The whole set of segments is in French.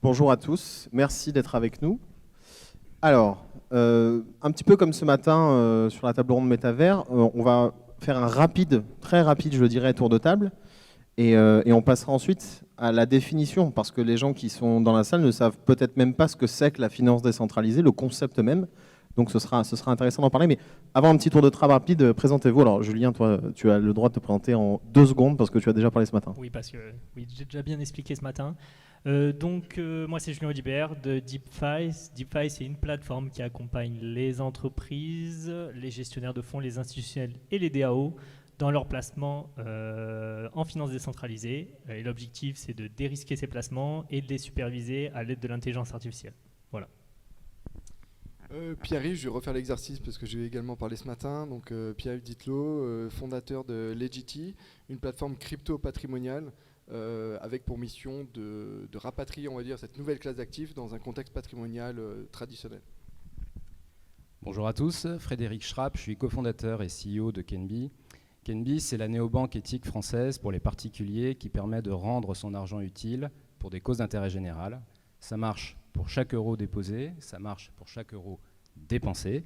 Bonjour à tous, merci d'être avec nous. Alors, un petit peu comme ce matin sur la table ronde Métavers, on va faire un rapide, très rapide, je dirais, tour de table. Et on passera ensuite à la définition, parce que les gens qui sont dans la salle ne savent peut-être même pas ce que c'est que la finance décentralisée, le concept même. Donc ce sera intéressant d'en parler. Mais avant un petit tour de table rapide, présentez-vous. Alors Julien, toi, tu as le droit de te présenter en 2 secondes, parce que tu as déjà parlé ce matin. Oui, parce que oui, j'ai déjà bien expliqué ce matin. Moi, c'est Julien Audibert de DeepFi. DeepFi, c'est une plateforme qui accompagne les entreprises, les gestionnaires de fonds, les institutionnels et les DAO dans leur placement en finance décentralisée. Et l'objectif, c'est de dérisquer ces placements et de les superviser à l'aide de l'intelligence artificielle. Voilà. Pierre-Yves, je vais refaire l'exercice parce que j'ai également parlé ce matin. Donc Pierre-Yves Ditlo, fondateur de Legity, une plateforme crypto-patrimoniale avec pour mission de rapatrier, on va dire, cette nouvelle classe d'actifs dans un contexte patrimonial traditionnel. Bonjour à tous, Frédéric Schrapp, je suis cofondateur et CEO de Kenbi. Kenbi, c'est la néobanque éthique française pour les particuliers qui permet de rendre son argent utile pour des causes d'intérêt général. Ça marche pour chaque euro déposé, ça marche pour chaque euro dépensé.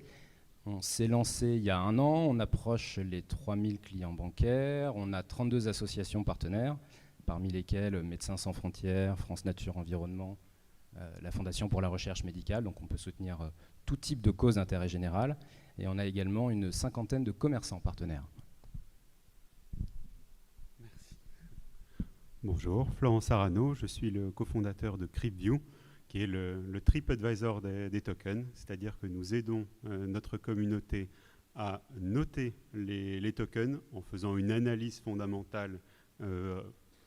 On s'est lancé il y a 1 an, on approche les 3000 clients bancaires, on a 32 associations partenaires, parmi lesquelles Médecins sans frontières, France Nature Environnement, la Fondation pour la recherche médicale, donc on peut soutenir tout type de cause d'intérêt général. Et on a également une 50aine de commerçants partenaires. Merci. Bonjour, Florence Arano, je suis le cofondateur de Cryptview, qui est le TripAdvisor des tokens, c'est-à-dire que nous aidons notre communauté à noter les tokens en faisant une analyse fondamentale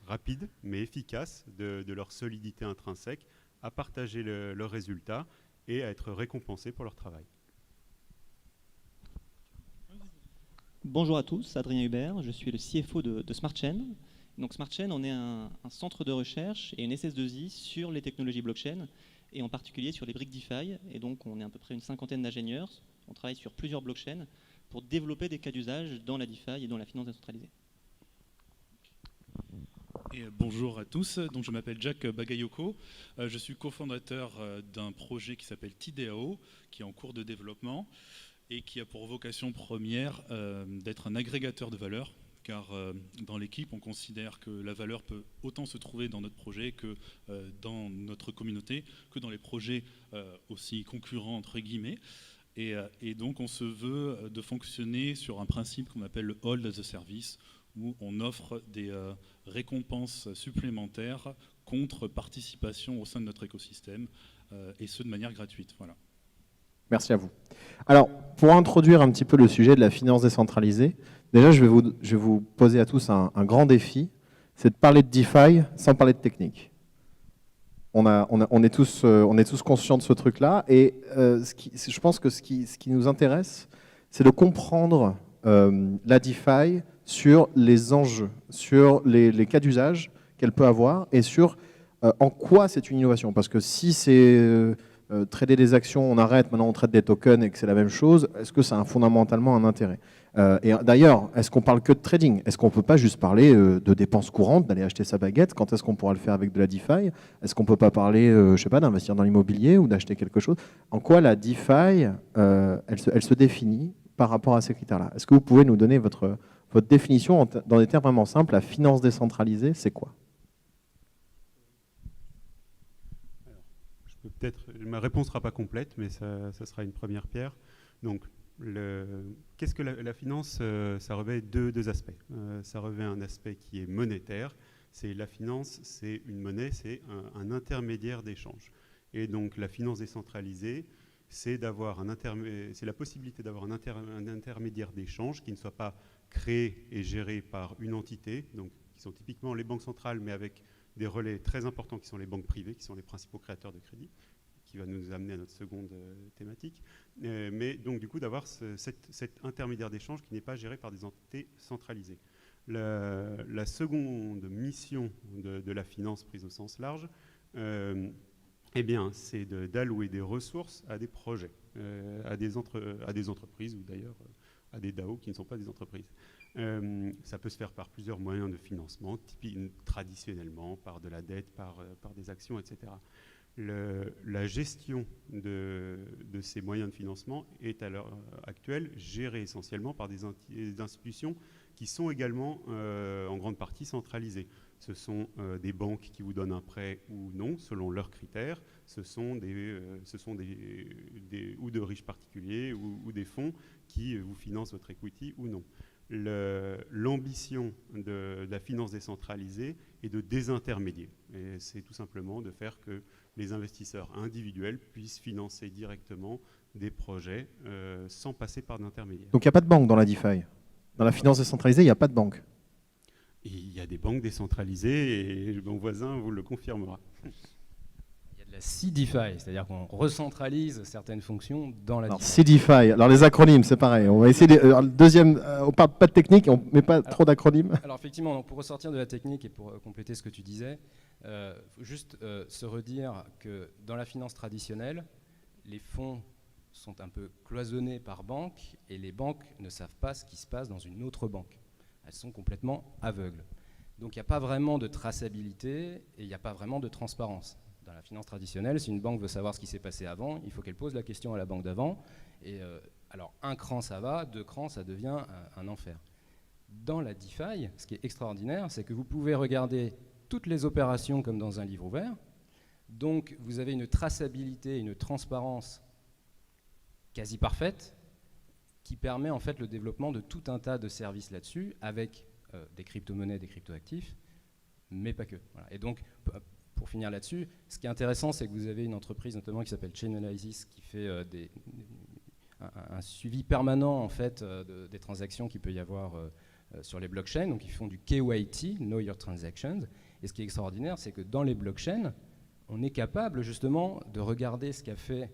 rapide mais efficace de leur solidité intrinsèque, à partager leurs résultats et à être récompensés pour leur travail. Bonjour à tous, Adrien Hubert, je suis le CFO de SmartChain. Donc SmartChain, on est un centre de recherche et une SS2I sur les technologies blockchain et en particulier sur les briques DeFi. Et donc on est à peu près une 50aine d'ingénieurs. On travaille sur plusieurs blockchains pour développer des cas d'usage dans la DeFi et dans la finance décentralisée. Et bonjour à tous, donc je m'appelle Jack Bagayoko, je suis cofondateur d'un projet qui s'appelle TDAO, qui est en cours de développement et qui a pour vocation première d'être un agrégateur de valeur, car dans l'équipe on considère que la valeur peut autant se trouver dans notre projet que dans notre communauté, que dans les projets aussi concurrents entre guillemets. Et donc on se veut de fonctionner sur un principe qu'on appelle le Hold as a Service, où on offre des récompenses supplémentaires contre participation au sein de notre écosystème, et ce de manière gratuite. Voilà. Merci à vous. Alors, pour introduire un petit peu le sujet de la finance décentralisée, déjà, je vais vous poser à tous un grand défi, c'est de parler de DeFi sans parler de technique. On est tous conscients de ce truc-là, et je pense que ce qui nous intéresse, c'est de comprendre la DeFi sur les enjeux, sur les cas d'usage qu'elle peut avoir, et sur en quoi c'est une innovation. Parce que si c'est trader des actions, on arrête, maintenant on traite des tokens et que c'est la même chose, est-ce que ça a fondamentalement un intérêt? Et d'ailleurs, est-ce qu'on parle que de trading? Est-ce qu'on ne peut pas juste parler de dépenses courantes, d'aller acheter sa baguette? Quand est-ce qu'on pourra le faire avec de la DeFi? Est-ce qu'on ne peut pas parler, je sais pas, d'investir dans l'immobilier ou d'acheter quelque chose? En quoi la DeFi, elle se définit par rapport à ces critères-là? Est-ce que vous pouvez nous donner votre définition dans des termes vraiment simples? La finance décentralisée, c'est quoi? Ma réponse ne sera pas complète, mais ça sera une première pierre. Donc, qu'est-ce que la finance? Ça revêt deux aspects. Ça revêt un aspect qui est monétaire. La finance, c'est une monnaie, c'est un intermédiaire d'échange. Et donc, la finance décentralisée, c'est la possibilité d'avoir un intermédiaire d'échange qui ne soit pas créé et géré par une entité, donc qui sont typiquement les banques centrales, mais avec des relais très importants qui sont les banques privées, qui sont les principaux créateurs de crédit, qui va nous amener à notre seconde thématique. Mais donc du coup d'avoir cet intermédiaire d'échange qui n'est pas géré par des entités centralisées. La seconde mission de la finance prise au sens large, c'est d'allouer des ressources à des projets, à des entreprises ou d'ailleurs à des DAO qui ne sont pas des entreprises. Ça peut se faire par plusieurs moyens de financement, traditionnellement par de la dette, par des actions, etc. La gestion de ces moyens de financement est à l'heure actuelle gérée essentiellement par des institutions qui sont également en grande partie centralisées. Ce sont des banques qui vous donnent un prêt ou non, selon leurs critères. Ce sont ou de riches particuliers ou des fonds qui vous financent votre equity ou non. L'ambition de la finance décentralisée est de désintermédier. Et c'est tout simplement de faire que les investisseurs individuels puissent financer directement des projets sans passer par d'intermédiaires. Donc il n'y a pas de banque dans la DeFi. Dans la finance décentralisée, il n'y a pas de banque. Et il y a des banques décentralisées et mon voisin vous le confirmera. Il y a de la CDFI, c'est-à-dire qu'on recentralise certaines fonctions dans la Alors, DeFi. CDFI, alors les acronymes, c'est pareil. On va essayer. Le deuxième, on parle pas de technique, on met pas trop d'acronymes. Alors effectivement, donc pour ressortir de la technique et pour compléter ce que tu disais, faut juste se redire que dans la finance traditionnelle, les fonds sont un peu cloisonnés par banque et les banques ne savent pas ce qui se passe dans une autre banque. Elles sont complètement aveugles. Donc il n'y a pas vraiment de traçabilité et il n'y a pas vraiment de transparence. Dans la finance traditionnelle, si une banque veut savoir ce qui s'est passé avant, il faut qu'elle pose la question à la banque d'avant. Et alors un cran ça va, 2 crans ça devient un enfer. Dans la DeFi, ce qui est extraordinaire, c'est que vous pouvez regarder toutes les opérations comme dans un livre ouvert. Donc vous avez une traçabilité, une transparence quasi parfaite qui permet en fait le développement de tout un tas de services là-dessus avec des crypto-monnaies, des crypto-actifs, mais pas que. Voilà. Et donc, pour finir là-dessus, ce qui est intéressant, c'est que vous avez une entreprise notamment qui s'appelle Chainalysis qui fait un suivi permanent en fait des transactions qu'il peut y avoir sur les blockchains. Donc ils font du KYT, Know Your Transactions. Et ce qui est extraordinaire, c'est que dans les blockchains, on est capable justement de regarder ce qu'a fait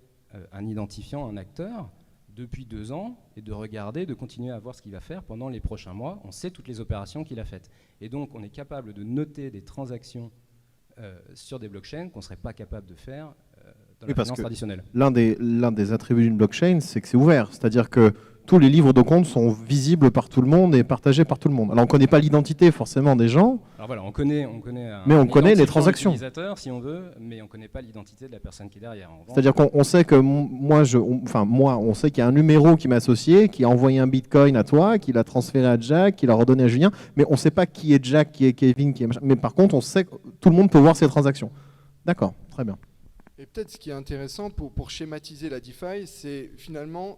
un identifiant, un acteur, depuis 2 ans, et de regarder, de continuer à voir ce qu'il va faire pendant les prochains mois. On sait toutes les opérations qu'il a faites. Et donc on est capable de noter des transactions sur des blockchains qu'on ne serait pas capable de faire dans la finance traditionnelle. L'un des attributs d'une blockchain, c'est que c'est ouvert. C'est-à-dire que tous les livres de compte sont visibles par tout le monde et partagés par tout le monde. Alors on ne connaît pas l'identité forcément des gens. Alors voilà, on connaît les transactions. Si on veut, mais on ne connaît pas l'identité de la personne qui est derrière. C'est-à-dire qu'on sait que on sait qu'il y a un numéro qui m'est associé, qui a envoyé un bitcoin à toi, qui l'a transféré à Jack, qui l'a redonné à Julien, mais on ne sait pas qui est Jack, qui est Kevin, qui est machin. Mais par contre, on sait que tout le monde peut voir ces transactions. D'accord, très bien. Et peut-être ce qui est intéressant pour schématiser la DeFi, c'est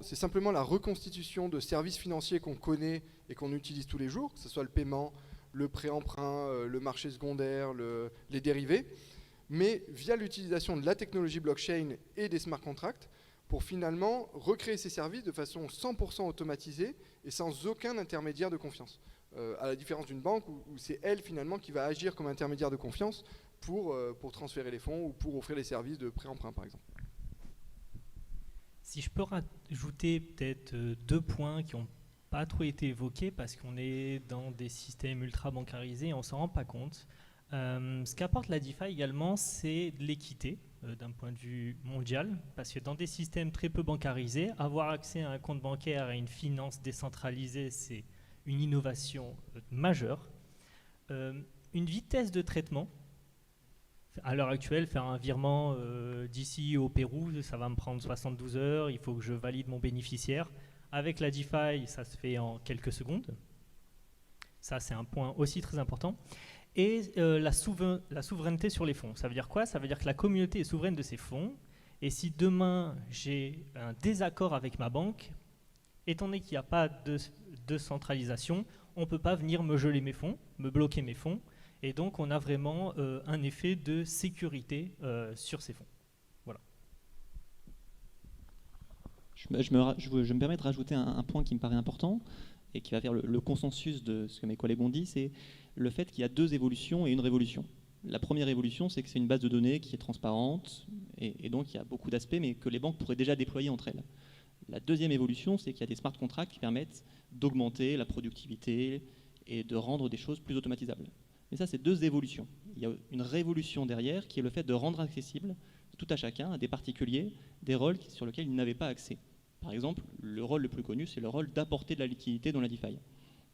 simplement la reconstitution de services financiers qu'on connaît et qu'on utilise tous les jours, que ce soit le paiement, le prêt-emprunt, le marché secondaire, les dérivés, mais via l'utilisation de la technologie blockchain et des smart contracts pour finalement recréer ces services de façon 100% automatisée et sans aucun intermédiaire de confiance. À la différence d'une banque où c'est elle finalement qui va agir comme intermédiaire de confiance pour transférer les fonds ou pour offrir les services de prêt-emprunt par exemple. Si je peux rajouter peut-être 2 points qui n'ont pas trop été évoqués parce qu'on est dans des systèmes ultra bancarisés et on ne s'en rend pas compte. Ce qu'apporte la DeFi également, c'est de l'équité d'un point de vue mondial, parce que dans des systèmes très peu bancarisés, avoir accès à un compte bancaire et à une finance décentralisée, c'est une innovation majeure. Une vitesse de traitement. À l'heure actuelle, faire un virement d'ici au Pérou, ça va me prendre 72 heures, il faut que je valide mon bénéficiaire. Avec la DeFi, ça se fait en quelques secondes. Ça, c'est un point aussi très important. Et la souveraineté sur les fonds. Ça veut dire quoi? Ça veut dire que la communauté est souveraine de ses fonds. Et si demain, j'ai un désaccord avec ma banque, étant donné qu'il n'y a pas de centralisation, on ne peut pas venir me geler mes fonds, me bloquer mes fonds. Et donc, on a vraiment un effet de sécurité sur ces fonds. Voilà. Je me permets de rajouter un point qui me paraît important et qui va faire le consensus de ce que mes collègues ont dit, c'est le fait qu'il y a 2 évolutions et une révolution. La première évolution, c'est que c'est une base de données qui est transparente et donc il y a beaucoup d'aspects, mais que les banques pourraient déjà déployer entre elles. La deuxième évolution, c'est qu'il y a des smart contracts qui permettent d'augmenter la productivité et de rendre des choses plus automatisables. Mais ça, c'est 2 évolutions. Il y a une révolution derrière qui est le fait de rendre accessible tout à chacun, à des particuliers, des rôles sur lesquels ils n'avaient pas accès. Par exemple, le rôle le plus connu, c'est le rôle d'apporter de la liquidité dans la DeFi.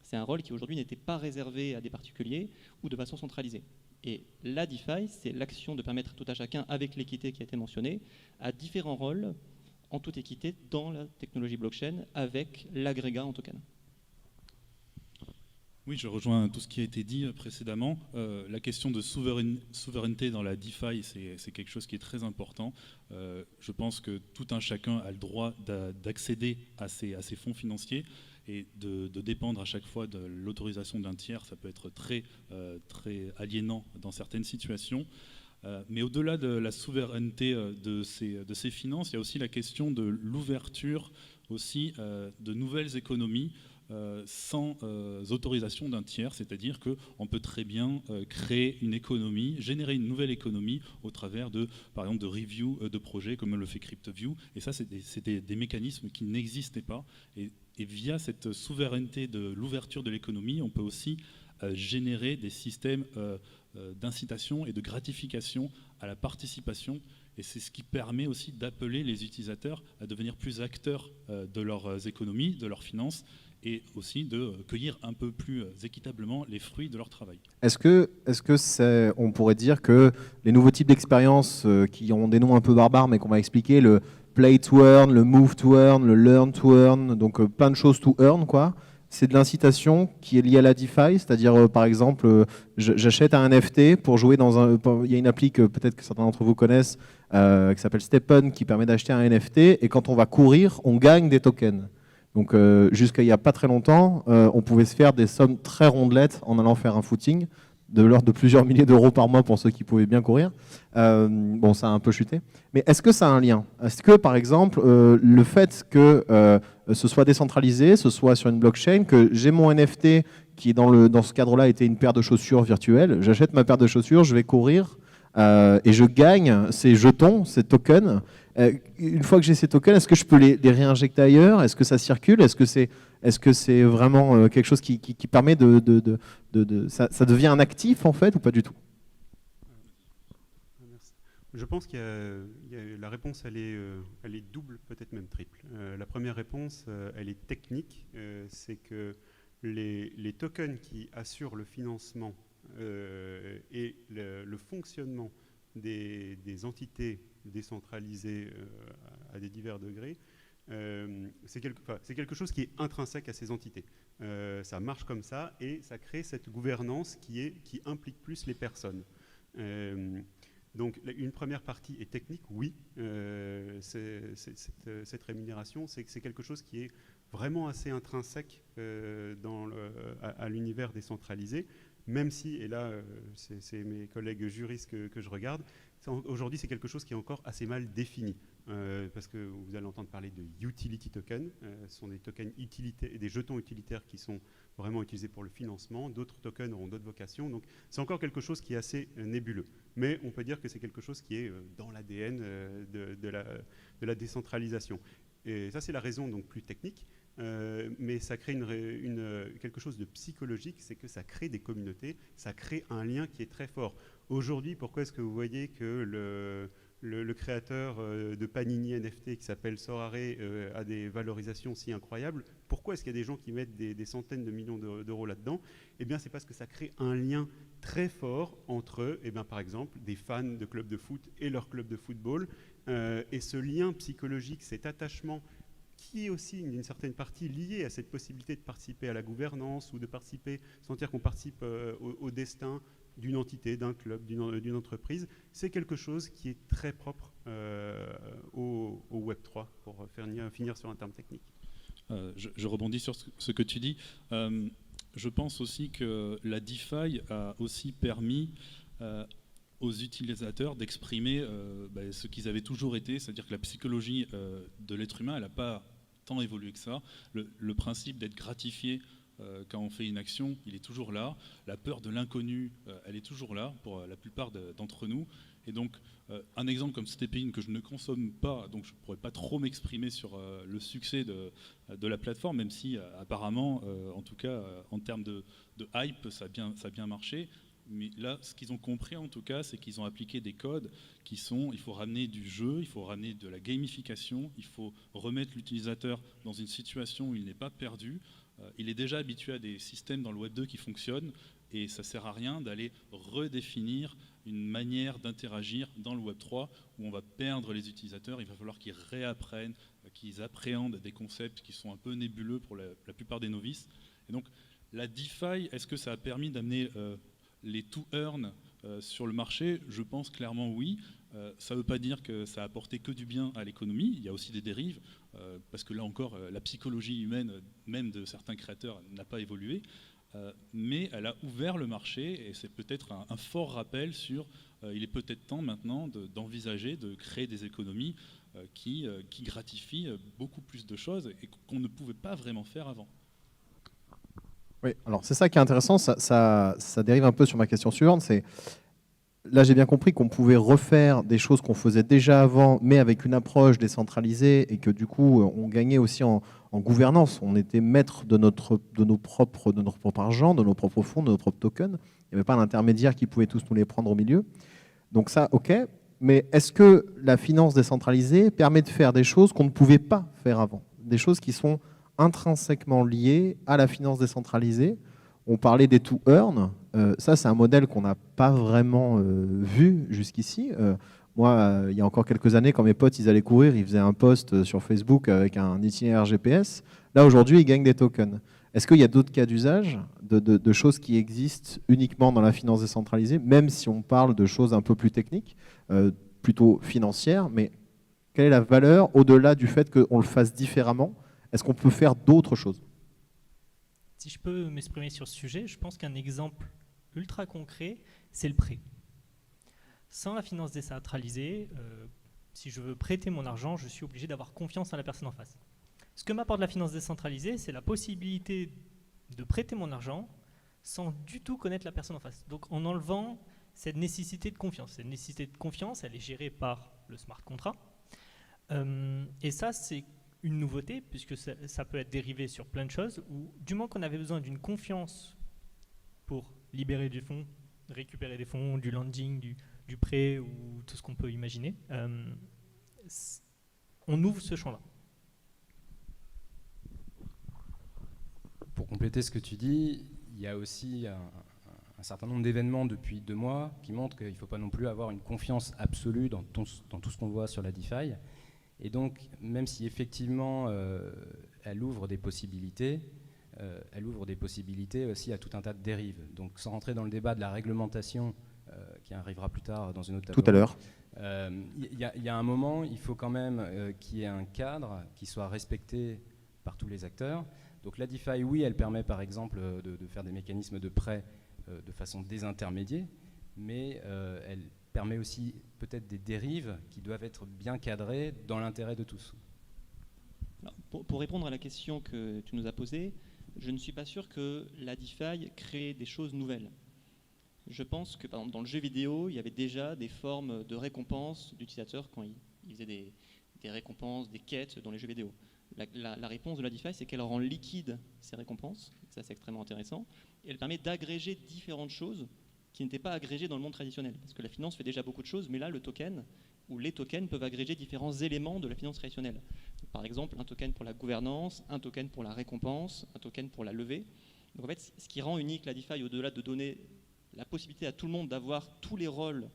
C'est un rôle qui aujourd'hui n'était pas réservé à des particuliers ou de façon centralisée. Et la DeFi, c'est l'action de permettre tout à chacun, avec l'équité qui a été mentionnée, à différents rôles en toute équité dans la technologie blockchain avec l'agrégat en token. Oui, je rejoins tout ce qui a été dit précédemment. La question de souveraineté dans la DeFi, c'est quelque chose qui est très important. Je pense que tout un chacun a le droit d'accéder à ces fonds financiers et de dépendre à chaque fois de l'autorisation d'un tiers. Ça peut être très aliénant dans certaines situations. Mais au-delà de la souveraineté de ces finances, il y a aussi la question de l'ouverture aussi de nouvelles économies sans autorisation d'un tiers, c'est-à-dire qu'on peut très bien créer une économie, générer une nouvelle économie au travers par exemple, de review de projets comme le fait CryptoView. Et ça, c'est des mécanismes qui n'existaient pas. Et via cette souveraineté de l'ouverture de l'économie, on peut aussi générer des systèmes d'incitation et de gratification à la participation. Et c'est ce qui permet aussi d'appeler les utilisateurs à devenir plus acteurs de leurs économies, de leurs finances, et aussi de cueillir un peu plus équitablement les fruits de leur travail. Est-ce que on pourrait dire que les nouveaux types d'expériences qui ont des noms un peu barbares, mais qu'on va expliquer, le play to earn, le move to earn, le learn to earn, donc plein de choses to earn, quoi, c'est de l'incitation qui est liée à la DeFi, c'est-à-dire par exemple, j'achète un NFT pour jouer dans un... Il y a une appli que peut-être que certains d'entre vous connaissent, qui s'appelle Steppen, qui permet d'acheter un NFT, et quand on va courir, on gagne des tokens. Donc jusqu'à il n'y a pas très longtemps, on pouvait se faire des sommes très rondelettes en allant faire un footing, de l'ordre de plusieurs milliers d'euros par mois pour ceux qui pouvaient bien courir. Bon, ça a un peu chuté. Mais est-ce que ça a un lien? Est-ce que, par exemple, le fait que ce soit décentralisé, ce soit sur une blockchain, que j'ai mon NFT qui, dans ce cadre-là, était une paire de chaussures virtuelles, j'achète ma paire de chaussures, je vais courir et je gagne ces jetons, ces tokens. Une fois que j'ai ces tokens, est-ce que je peux les réinjecter ailleurs? Est-ce que ça circule? Est-ce que c'est vraiment quelque chose qui permet ça devient un actif en fait ou pas du tout? Merci. Je pense qu'il y a la réponse, elle est double, peut-être même triple. La première réponse, elle est technique, c'est que les tokens qui assurent le financement et le fonctionnement des entités décentralisées à des divers degrés, c'est quelque chose qui est intrinsèque à ces entités. Ça marche comme ça et ça crée cette gouvernance qui implique plus les personnes. Donc une première partie est technique, oui. Cette rémunération, c'est quelque chose qui est vraiment assez intrinsèque à l'univers décentralisé, même si, et là c'est mes collègues juristes que je regarde, aujourd'hui c'est quelque chose qui est encore assez mal défini. Parce que vous allez entendre parler de utility tokens, ce sont des tokens des jetons utilitaires qui sont vraiment utilisés pour le financement, d'autres tokens auront d'autres vocations, donc c'est encore quelque chose qui est assez nébuleux. Mais on peut dire que c'est quelque chose qui est dans l'ADN de la décentralisation. Et ça c'est la raison donc plus technique, mais ça crée quelque chose de psychologique, c'est que ça crée des communautés, ça crée un lien qui est très fort. Aujourd'hui, pourquoi est-ce que vous voyez que le créateur de Panini NFT qui s'appelle Sorare a des valorisations si incroyables? Pourquoi est-ce qu'il y a des gens qui mettent des centaines de millions d'euros là-dedans? Eh bien, c'est parce que ça crée un lien très fort entre, par exemple, des fans de clubs de foot et leur club de football. Et ce lien psychologique, cet attachement, qui est aussi d'une certaine partie lié à cette possibilité de participer à la gouvernance ou de sentir qu'on participe au destin d'une entité, d'un club, d'une entreprise, c'est quelque chose qui est très propre au Web3, pour finir sur un terme technique. Je rebondis sur ce que tu dis. Je pense aussi que la DeFi a aussi permis aux utilisateurs d'exprimer ce qu'ils avaient toujours été, c'est-à-dire que la psychologie de l'être humain, elle n'a pas tant évolué que ça. Le principe d'être gratifié quand on fait une action, il est toujours là. La peur de l'inconnu, elle est toujours là pour la plupart d'entre nous. Et donc, un exemple comme Stepin que je ne consomme pas, donc je ne pourrais pas trop m'exprimer sur le succès de la plateforme, même si apparemment, en tout cas, en termes de hype, ça a bien marché. Mais là, ce qu'ils ont compris en tout cas, c'est qu'ils ont appliqué des codes qui sont, il faut ramener du jeu, il faut ramener de la gamification, il faut remettre l'utilisateur dans une situation où il n'est pas perdu. il est déjà habitué à des systèmes dans le Web 2 qui fonctionnent, et ça ne sert à rien d'aller redéfinir une manière d'interagir dans le Web 3 où on va perdre les utilisateurs. Il va falloir qu'ils réapprennent, qu'ils appréhendent des concepts qui sont un peu nébuleux pour la plupart des novices. Et donc la DeFi, est-ce que ça a permis d'amener les to-earn sur le marché? Je pense clairement oui. Ça ne veut pas dire que ça a apporté que du bien à l'économie. Il y a aussi des dérives, parce que là encore, la psychologie humaine, même de certains créateurs, n'a pas évolué. Mais elle a ouvert le marché, et c'est peut-être un fort rappel sur il est peut-être temps maintenant d'envisager de créer des économies qui gratifient beaucoup plus de choses et qu'on ne pouvait pas vraiment faire avant. Oui, alors c'est ça qui est intéressant, ça dérive un peu sur ma question suivante, c'est là j'ai bien compris qu'on pouvait refaire des choses qu'on faisait déjà avant, mais avec une approche décentralisée, et que du coup on gagnait aussi en gouvernance, on était maître de notre propre argent, de nos propres fonds, de nos propres tokens, il n'y avait pas d'intermédiaire qui pouvait tous nous les prendre au milieu. Donc ça, ok, mais est-ce que la finance décentralisée permet de faire des choses qu'on ne pouvait pas faire avant, des choses qui sont intrinsèquement liées à la finance décentralisée? On parlait des to-earn, ça c'est un modèle qu'on n'a pas vraiment vu jusqu'ici. Moi, il y a encore quelques années, quand mes potes ils allaient courir, ils faisaient un post sur Facebook avec un itinéraire GPS. Là aujourd'hui, ils gagnent des tokens. Est-ce qu'il y a d'autres cas d'usage de choses qui existent uniquement dans la finance décentralisée, même si on parle de choses un peu plus techniques, plutôt financières, mais quelle est la valeur au-delà du fait qu'on le fasse différemment? Est-ce qu'on peut faire d'autres choses? Si je peux m'exprimer sur ce sujet, je pense qu'un exemple ultra concret, c'est le prêt. Sans la finance décentralisée, si je veux prêter mon argent, je suis obligé d'avoir confiance en la personne en face. Ce que m'apporte la finance décentralisée, c'est la possibilité de prêter mon argent sans du tout connaître la personne en face. Donc en enlevant cette nécessité de confiance. Cette nécessité de confiance, elle est gérée par le smart contract. Et ça, c'est une nouveauté, puisque ça peut être dérivé sur plein de choses, où du moment qu'on avait besoin d'une confiance pour libérer du fonds, récupérer des fonds, du lending, du prêt, ou tout ce qu'on peut imaginer, on ouvre ce champ-là. Pour compléter ce que tu dis, il y a aussi un certain nombre d'événements depuis 2 mois qui montrent qu'il ne faut pas non plus avoir une confiance absolue dans tout ce qu'on voit sur la DeFi. Et donc, même si effectivement elle ouvre des possibilités aussi à tout un tas de dérives. Donc, sans rentrer dans le débat de la réglementation qui arrivera plus tard dans une autre table. Tout à l'heure. Il y a un moment, il faut quand même qu'il y ait un cadre qui soit respecté par tous les acteurs. Donc la DeFi, oui, elle permet par exemple de faire des mécanismes de prêt de façon désintermédiée, mais elle permet aussi peut-être des dérives qui doivent être bien cadrées dans l'intérêt de tous. Alors, pour répondre à la question que tu nous as posée, je ne suis pas sûr que la DeFi crée des choses nouvelles. Je pense que par exemple, dans le jeu vidéo, il y avait déjà des formes de récompenses d'utilisateurs quand ils faisaient des récompenses, des quêtes dans les jeux vidéo. La réponse de la DeFi, c'est qu'elle rend liquide ces récompenses, ça c'est extrêmement intéressant, et elle permet d'agréger différentes choses qui n'étaient pas agrégées dans le monde traditionnel. Parce que la finance fait déjà beaucoup de choses, mais là, le token ou les tokens peuvent agréger différents éléments de la finance traditionnelle. Donc, par exemple, un token pour la gouvernance, un token pour la récompense, un token pour la levée. Donc en fait, ce qui rend unique la DeFi, au-delà de donner la possibilité à tout le monde d'avoir tous les rôles,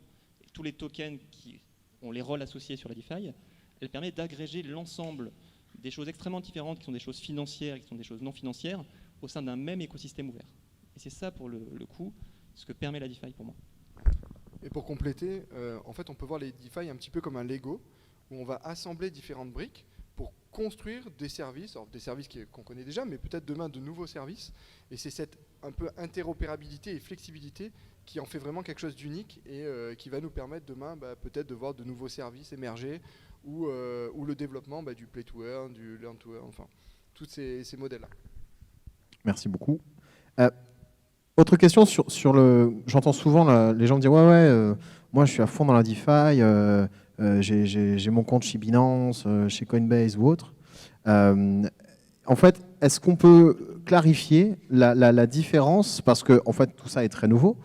tous les tokens qui ont les rôles associés sur la DeFi, elle permet d'agréger l'ensemble des choses extrêmement différentes qui sont des choses financières et qui sont des choses non financières au sein d'un même écosystème ouvert. Et c'est ça, pour le coup, ce que permet la DeFi pour moi. Et pour compléter, en fait, on peut voir les DeFi un petit peu comme un Lego, où on va assembler différentes briques pour construire des services, alors des services qu'on connaît déjà, mais peut-être demain de nouveaux services. Et c'est cette un peu interopérabilité et flexibilité qui en fait vraiment quelque chose d'unique et qui va nous permettre demain peut-être de voir de nouveaux services émerger ou le développement du play to earn, du learn to earn, enfin tous ces modèles-là. Merci beaucoup. Autre question sur le... J'entends souvent les gens me dire ouais, moi je suis à fond dans la DeFi, j'ai mon compte chez Binance, chez Coinbase ou autre. En fait, est-ce qu'on peut clarifier la différence, parce que en fait tout ça est très nouveau.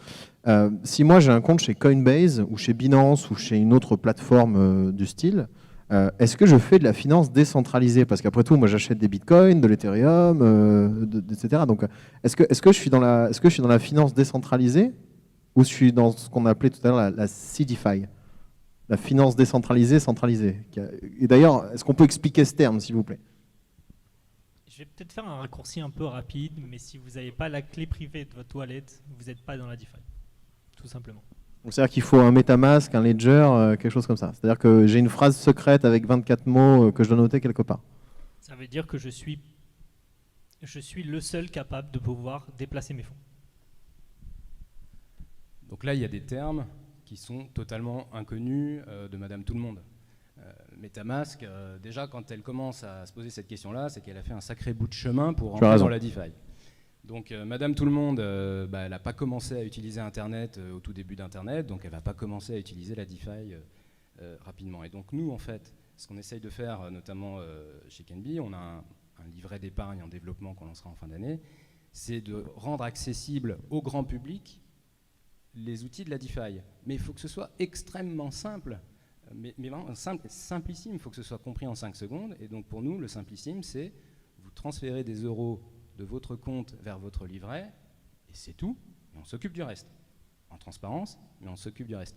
Si moi j'ai un compte chez Coinbase ou chez Binance ou chez une autre plateforme du style, Est-ce que je fais de la finance décentralisée? Parce qu'après tout, moi j'achète des bitcoins, de l'Ethereum, etc. Donc est-ce que je suis dans la finance décentralisée ou je suis dans ce qu'on appelait tout à l'heure la CDFI, la finance décentralisée, centralisée? Et d'ailleurs, est-ce qu'on peut expliquer ce terme, s'il vous plaît? Je vais peut-être faire un raccourci un peu rapide, mais si vous n'avez pas la clé privée de votre wallet, vous n'êtes pas dans la DeFi, tout simplement. Donc c'est-à-dire qu'il faut un MetaMask, un Ledger, quelque chose comme ça. C'est-à-dire que j'ai une phrase secrète avec 24 mots que je dois noter quelque part. Ça veut dire que je suis le seul capable de pouvoir déplacer mes fonds. Donc là, il y a des termes qui sont totalement inconnus de Madame Tout-le-Monde. MetaMask, déjà, quand elle commence à se poser cette question-là, c'est qu'elle a fait un sacré bout de chemin pour rentrer dans la DeFi. Donc Madame Tout-le-Monde, elle n'a pas commencé à utiliser Internet au tout début d'Internet, donc elle ne va pas commencer à utiliser la DeFi rapidement. Et donc nous, en fait, ce qu'on essaye de faire, notamment chez Kenby, on a un livret d'épargne en développement qu'on lancera en fin d'année, c'est de rendre accessible au grand public les outils de la DeFi. Mais il faut que ce soit extrêmement simple. Mais vraiment simplissime, il faut que ce soit compris en 5 secondes. Et donc pour nous, le simplissime, c'est vous transférez des euros de votre compte vers votre livret, et c'est tout, et on s'occupe du reste. En transparence, mais on s'occupe du reste.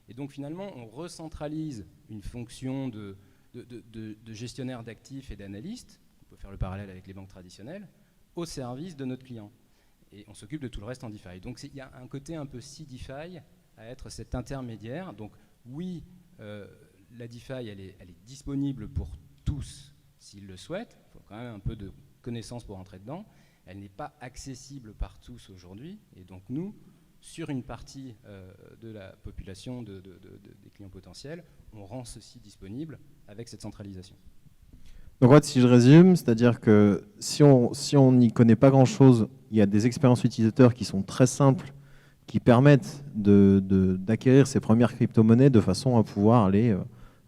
Et donc finalement, on recentralise une fonction de gestionnaire d'actifs et d'analyste, on peut faire le parallèle avec les banques traditionnelles, au service de notre client. Et on s'occupe de tout le reste en DeFi. Donc il y a un côté un peu CDFI à être cet intermédiaire. Donc oui, la DeFi, elle est disponible pour tous s'ils le souhaitent. Il faut quand même un peu de connaissances pour entrer dedans. Elle n'est pas accessible par tous aujourd'hui. Et donc nous, sur une partie de la population des clients potentiels, on rend ceci disponible avec cette centralisation. Donc en fait, si je résume, c'est-à-dire que si on n'y connaît pas grand-chose, il y a des expériences utilisateurs qui sont très simples, qui permettent d'acquérir ces premières crypto-monnaies de façon à pouvoir aller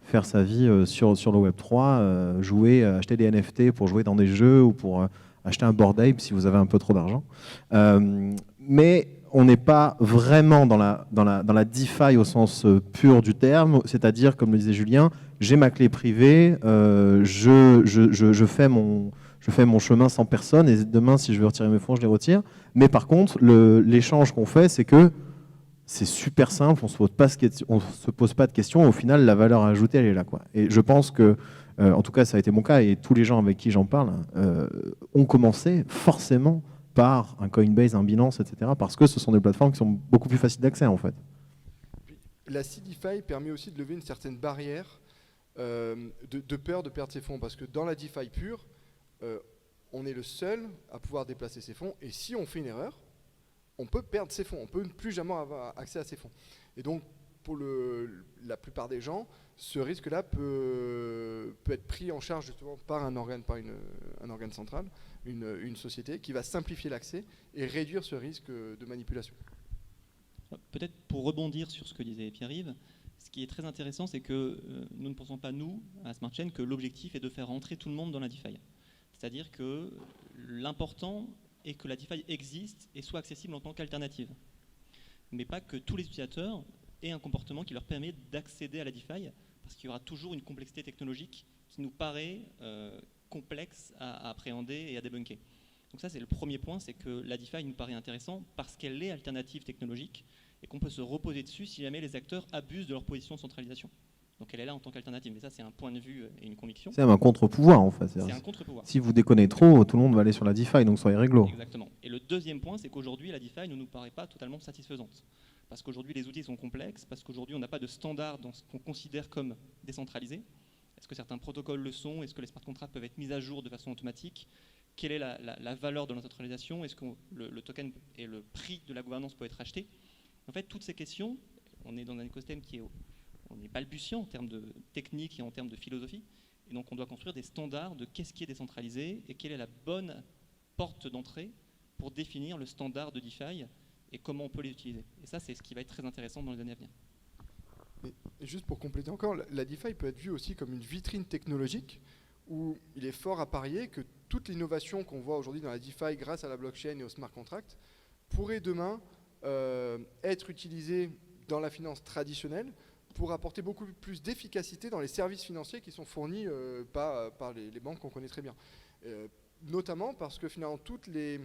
faire sa vie sur le Web3, jouer, acheter des NFT pour jouer dans des jeux ou pour acheter un Bored Ape si vous avez un peu trop d'argent. Mais on n'est pas vraiment dans la DeFi au sens pur du terme, c'est-à-dire, comme le disait Julien, j'ai ma clé privée, je fais mon chemin sans personne, et demain, si je veux retirer mes fonds, je les retire. Mais par contre, l'échange qu'on fait, c'est que c'est super simple, on ne se pose pas de questions, au final, la valeur ajoutée, elle est là, quoi. Et je pense que, en tout cas, ça a été mon cas, et tous les gens avec qui j'en parle ont commencé forcément par un Coinbase, un Binance, etc., parce que ce sont des plateformes qui sont beaucoup plus faciles d'accès, en fait. La CDFI permet aussi de lever une certaine barrière de peur de perdre ses fonds, parce que dans la DeFi pure, on est le seul à pouvoir déplacer ses fonds, et si on fait une erreur, on peut perdre ses fonds, on peut ne plus jamais avoir accès à ses fonds. Et donc, pour la plupart des gens, ce risque-là peut être pris en charge justement par un organe central, une société qui va simplifier l'accès et réduire ce risque de manipulation. Peut-être pour rebondir sur ce que disait Pierre-Yves, ce qui est très intéressant, c'est que nous ne pensons pas, nous, à SmartChain, que l'objectif est de faire rentrer tout le monde dans la DeFi. C'est-à-dire que l'important est que la DeFi existe et soit accessible en tant qu'alternative. Mais pas que tous les utilisateurs aient un comportement qui leur permet d'accéder à la DeFi, parce qu'il y aura toujours une complexité technologique qui nous paraît complexe à appréhender et à débunker. Donc ça, c'est le premier point, c'est que la DeFi nous paraît intéressant parce qu'elle est alternative technologique et qu'on peut se reposer dessus si jamais les acteurs abusent de leur position de centralisation. Donc elle est là en tant qu'alternative, mais ça c'est un point de vue et une conviction. C'est un contre-pouvoir en fait. C'est un contre-pouvoir. Si vous déconnez trop, tout le monde va aller sur la DeFi, donc soyez réglo. Exactement. Et le deuxième point, c'est qu'aujourd'hui la DeFi ne nous paraît pas totalement satisfaisante. Parce qu'aujourd'hui les outils sont complexes, parce qu'aujourd'hui on n'a pas de standard dans ce qu'on considère comme décentralisé. Est-ce que certains protocoles le sont? Est-ce que les smart contracts peuvent être mis à jour de façon automatique? Quelle est la valeur de la centralisation? Est-ce que le token et le prix de la gouvernance peut être acheté? En fait, toutes ces questions, on est dans un écosystème qui est on est balbutiant en termes de technique et en termes de philosophie. Et donc on doit construire des standards de qu'est-ce qui est décentralisé et quelle est la bonne porte d'entrée pour définir le standard de DeFi et comment on peut les utiliser. Et ça, c'est ce qui va être très intéressant dans les années à venir. Et juste pour compléter encore, la DeFi peut être vue aussi comme une vitrine technologique où il est fort à parier que toute l'innovation qu'on voit aujourd'hui dans la DeFi grâce à la blockchain et au smart contract pourrait demain être utilisée dans la finance traditionnelle pour apporter beaucoup plus d'efficacité dans les services financiers qui sont fournis par les banques qu'on connaît très bien. Notamment parce que finalement toutes les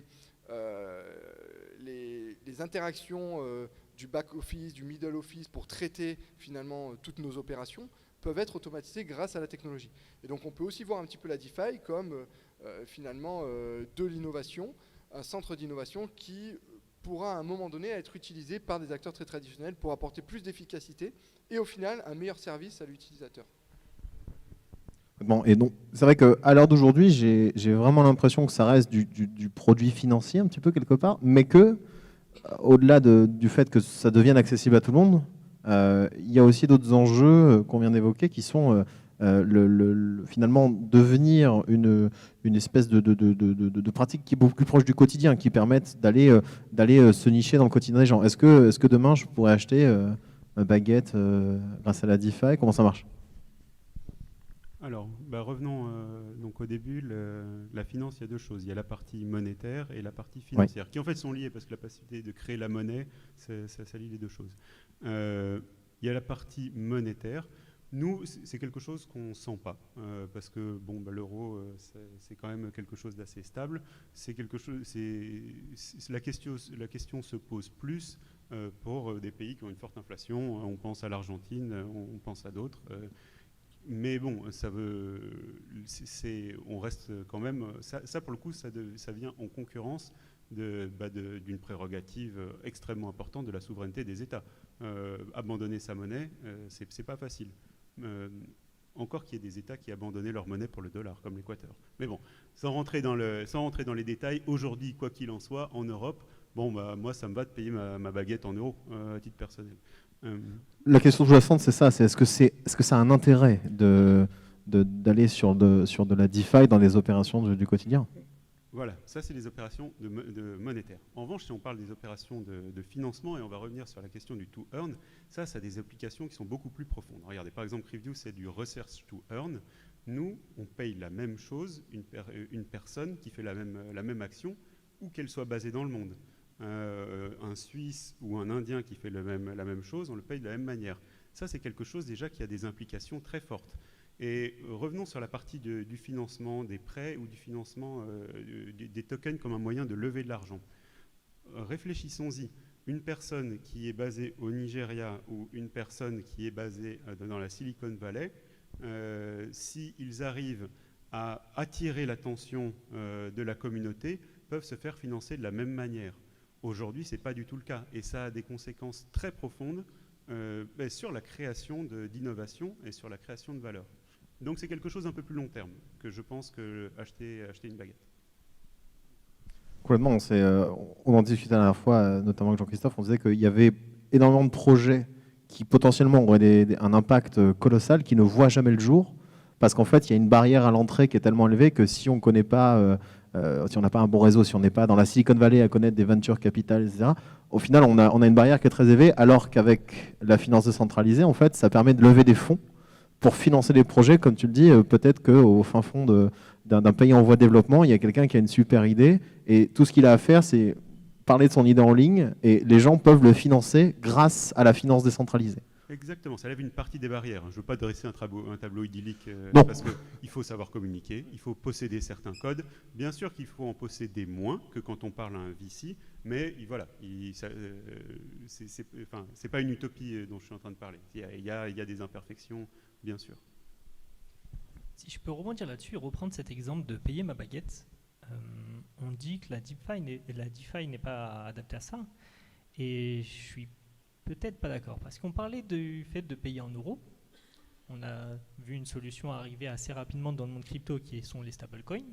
interactions du back-office, du middle office pour traiter finalement toutes nos opérations peuvent être automatisées grâce à la technologie. Et donc on peut aussi voir un petit peu la DeFi comme finalement de l'innovation, un centre d'innovation qui pourra à un moment donné être utilisé par des acteurs très traditionnels pour apporter plus d'efficacité et au final un meilleur service à l'utilisateur. Bon, et donc, c'est vrai qu'à l'heure d'aujourd'hui, j'ai vraiment l'impression que ça reste du produit financier un petit peu quelque part, mais que, au-delà du fait que ça devienne accessible à tout le monde, il y a aussi d'autres enjeux qu'on vient d'évoquer qui sont finalement devenir une espèce de pratique qui est beaucoup plus proche du quotidien, qui permettent d'aller se nicher dans le quotidien des gens. Est-ce que demain, je pourrais acheter ma baguette grâce à la DeFi? Comment ça marche? Alors, revenons donc au début. La finance, il y a deux choses. Il y a la partie monétaire et la partie financière, qui en fait sont liées parce que la possibilité de créer la monnaie, ça lie les deux choses. Il y a la partie monétaire. Nous, c'est quelque chose qu'on ne sent pas, parce que l'euro, c'est quand même quelque chose d'assez stable. La question se pose plus pour des pays qui ont une forte inflation. On pense à l'Argentine, on pense à d'autres. Mais bon, on reste quand même. Ça pour le coup, ça vient en concurrence d'une prérogative extrêmement importante de la souveraineté des États. Abandonner sa monnaie, c'est pas facile. Encore qu'il y ait des États qui abandonnaient leur monnaie pour le dollar, comme l'Équateur. Mais bon, sans rentrer dans les détails, aujourd'hui, quoi qu'il en soit, en Europe, moi, ça me va de payer ma baguette en euros, à titre personnel. La question sous-jacente, c'est ça. Est-ce que ça a un intérêt d'aller sur de la DeFi dans les opérations du quotidien? Voilà, ça c'est les opérations de monétaires. En revanche, si on parle des opérations de financement, et on va revenir sur la question du to earn, ça a des applications qui sont beaucoup plus profondes. Regardez, par exemple, Crivview, c'est du research to earn. Nous, on paye la même chose, une personne qui fait la même action, où qu'elle soit basée dans le monde. Un Suisse ou un Indien qui fait la même chose, on le paye de la même manière. Ça, c'est quelque chose déjà qui a des implications très fortes. Et revenons sur la partie du financement des prêts ou du financement des tokens comme un moyen de lever de l'argent. Réfléchissons-y. Une personne qui est basée au Nigeria ou une personne qui est basée dans la Silicon Valley, s'ils arrivent à attirer l'attention de la communauté, peuvent se faire financer de la même manière. Aujourd'hui, ce n'est pas du tout le cas. Et ça a des conséquences très profondes sur la création d'innovation et sur la création de valeur. Donc c'est quelque chose un peu plus long terme que je pense que acheter une baguette. Complètement. On en discutait la dernière fois, notamment avec Jean-Christophe, on disait qu'il y avait énormément de projets qui potentiellement auraient un impact colossal, qui ne voient jamais le jour, parce qu'en fait, il y a une barrière à l'entrée qui est tellement élevée que si on ne connaît pas, si on n'a pas un bon réseau, si on n'est pas dans la Silicon Valley à connaître des venture capital, etc., au final, on a une barrière qui est très élevée, alors qu'avec la finance décentralisée, en fait, ça permet de lever des fonds pour financer des projets, comme tu le dis. Peut-être qu'au fin fond d'un pays en voie de développement, il y a quelqu'un qui a une super idée, et tout ce qu'il a à faire, c'est parler de son idée en ligne, et les gens peuvent le financer grâce à la finance décentralisée. Exactement, ça lève une partie des barrières. Je ne veux pas dresser un tableau idyllique, parce qu'il faut savoir communiquer, il faut posséder certains codes. Bien sûr qu'il faut en posséder moins que quand on parle à un VC, mais voilà, c'est pas une utopie dont je suis en train de parler. Il y a des imperfections, bien sûr. Si je peux rebondir là-dessus et reprendre cet exemple de payer ma baguette, on dit que la DeFi n'est pas adaptée à ça, et je suis peut-être pas d'accord, parce qu'on parlait du fait de payer en euros. On a vu une solution arriver assez rapidement dans le monde crypto qui sont les stablecoins.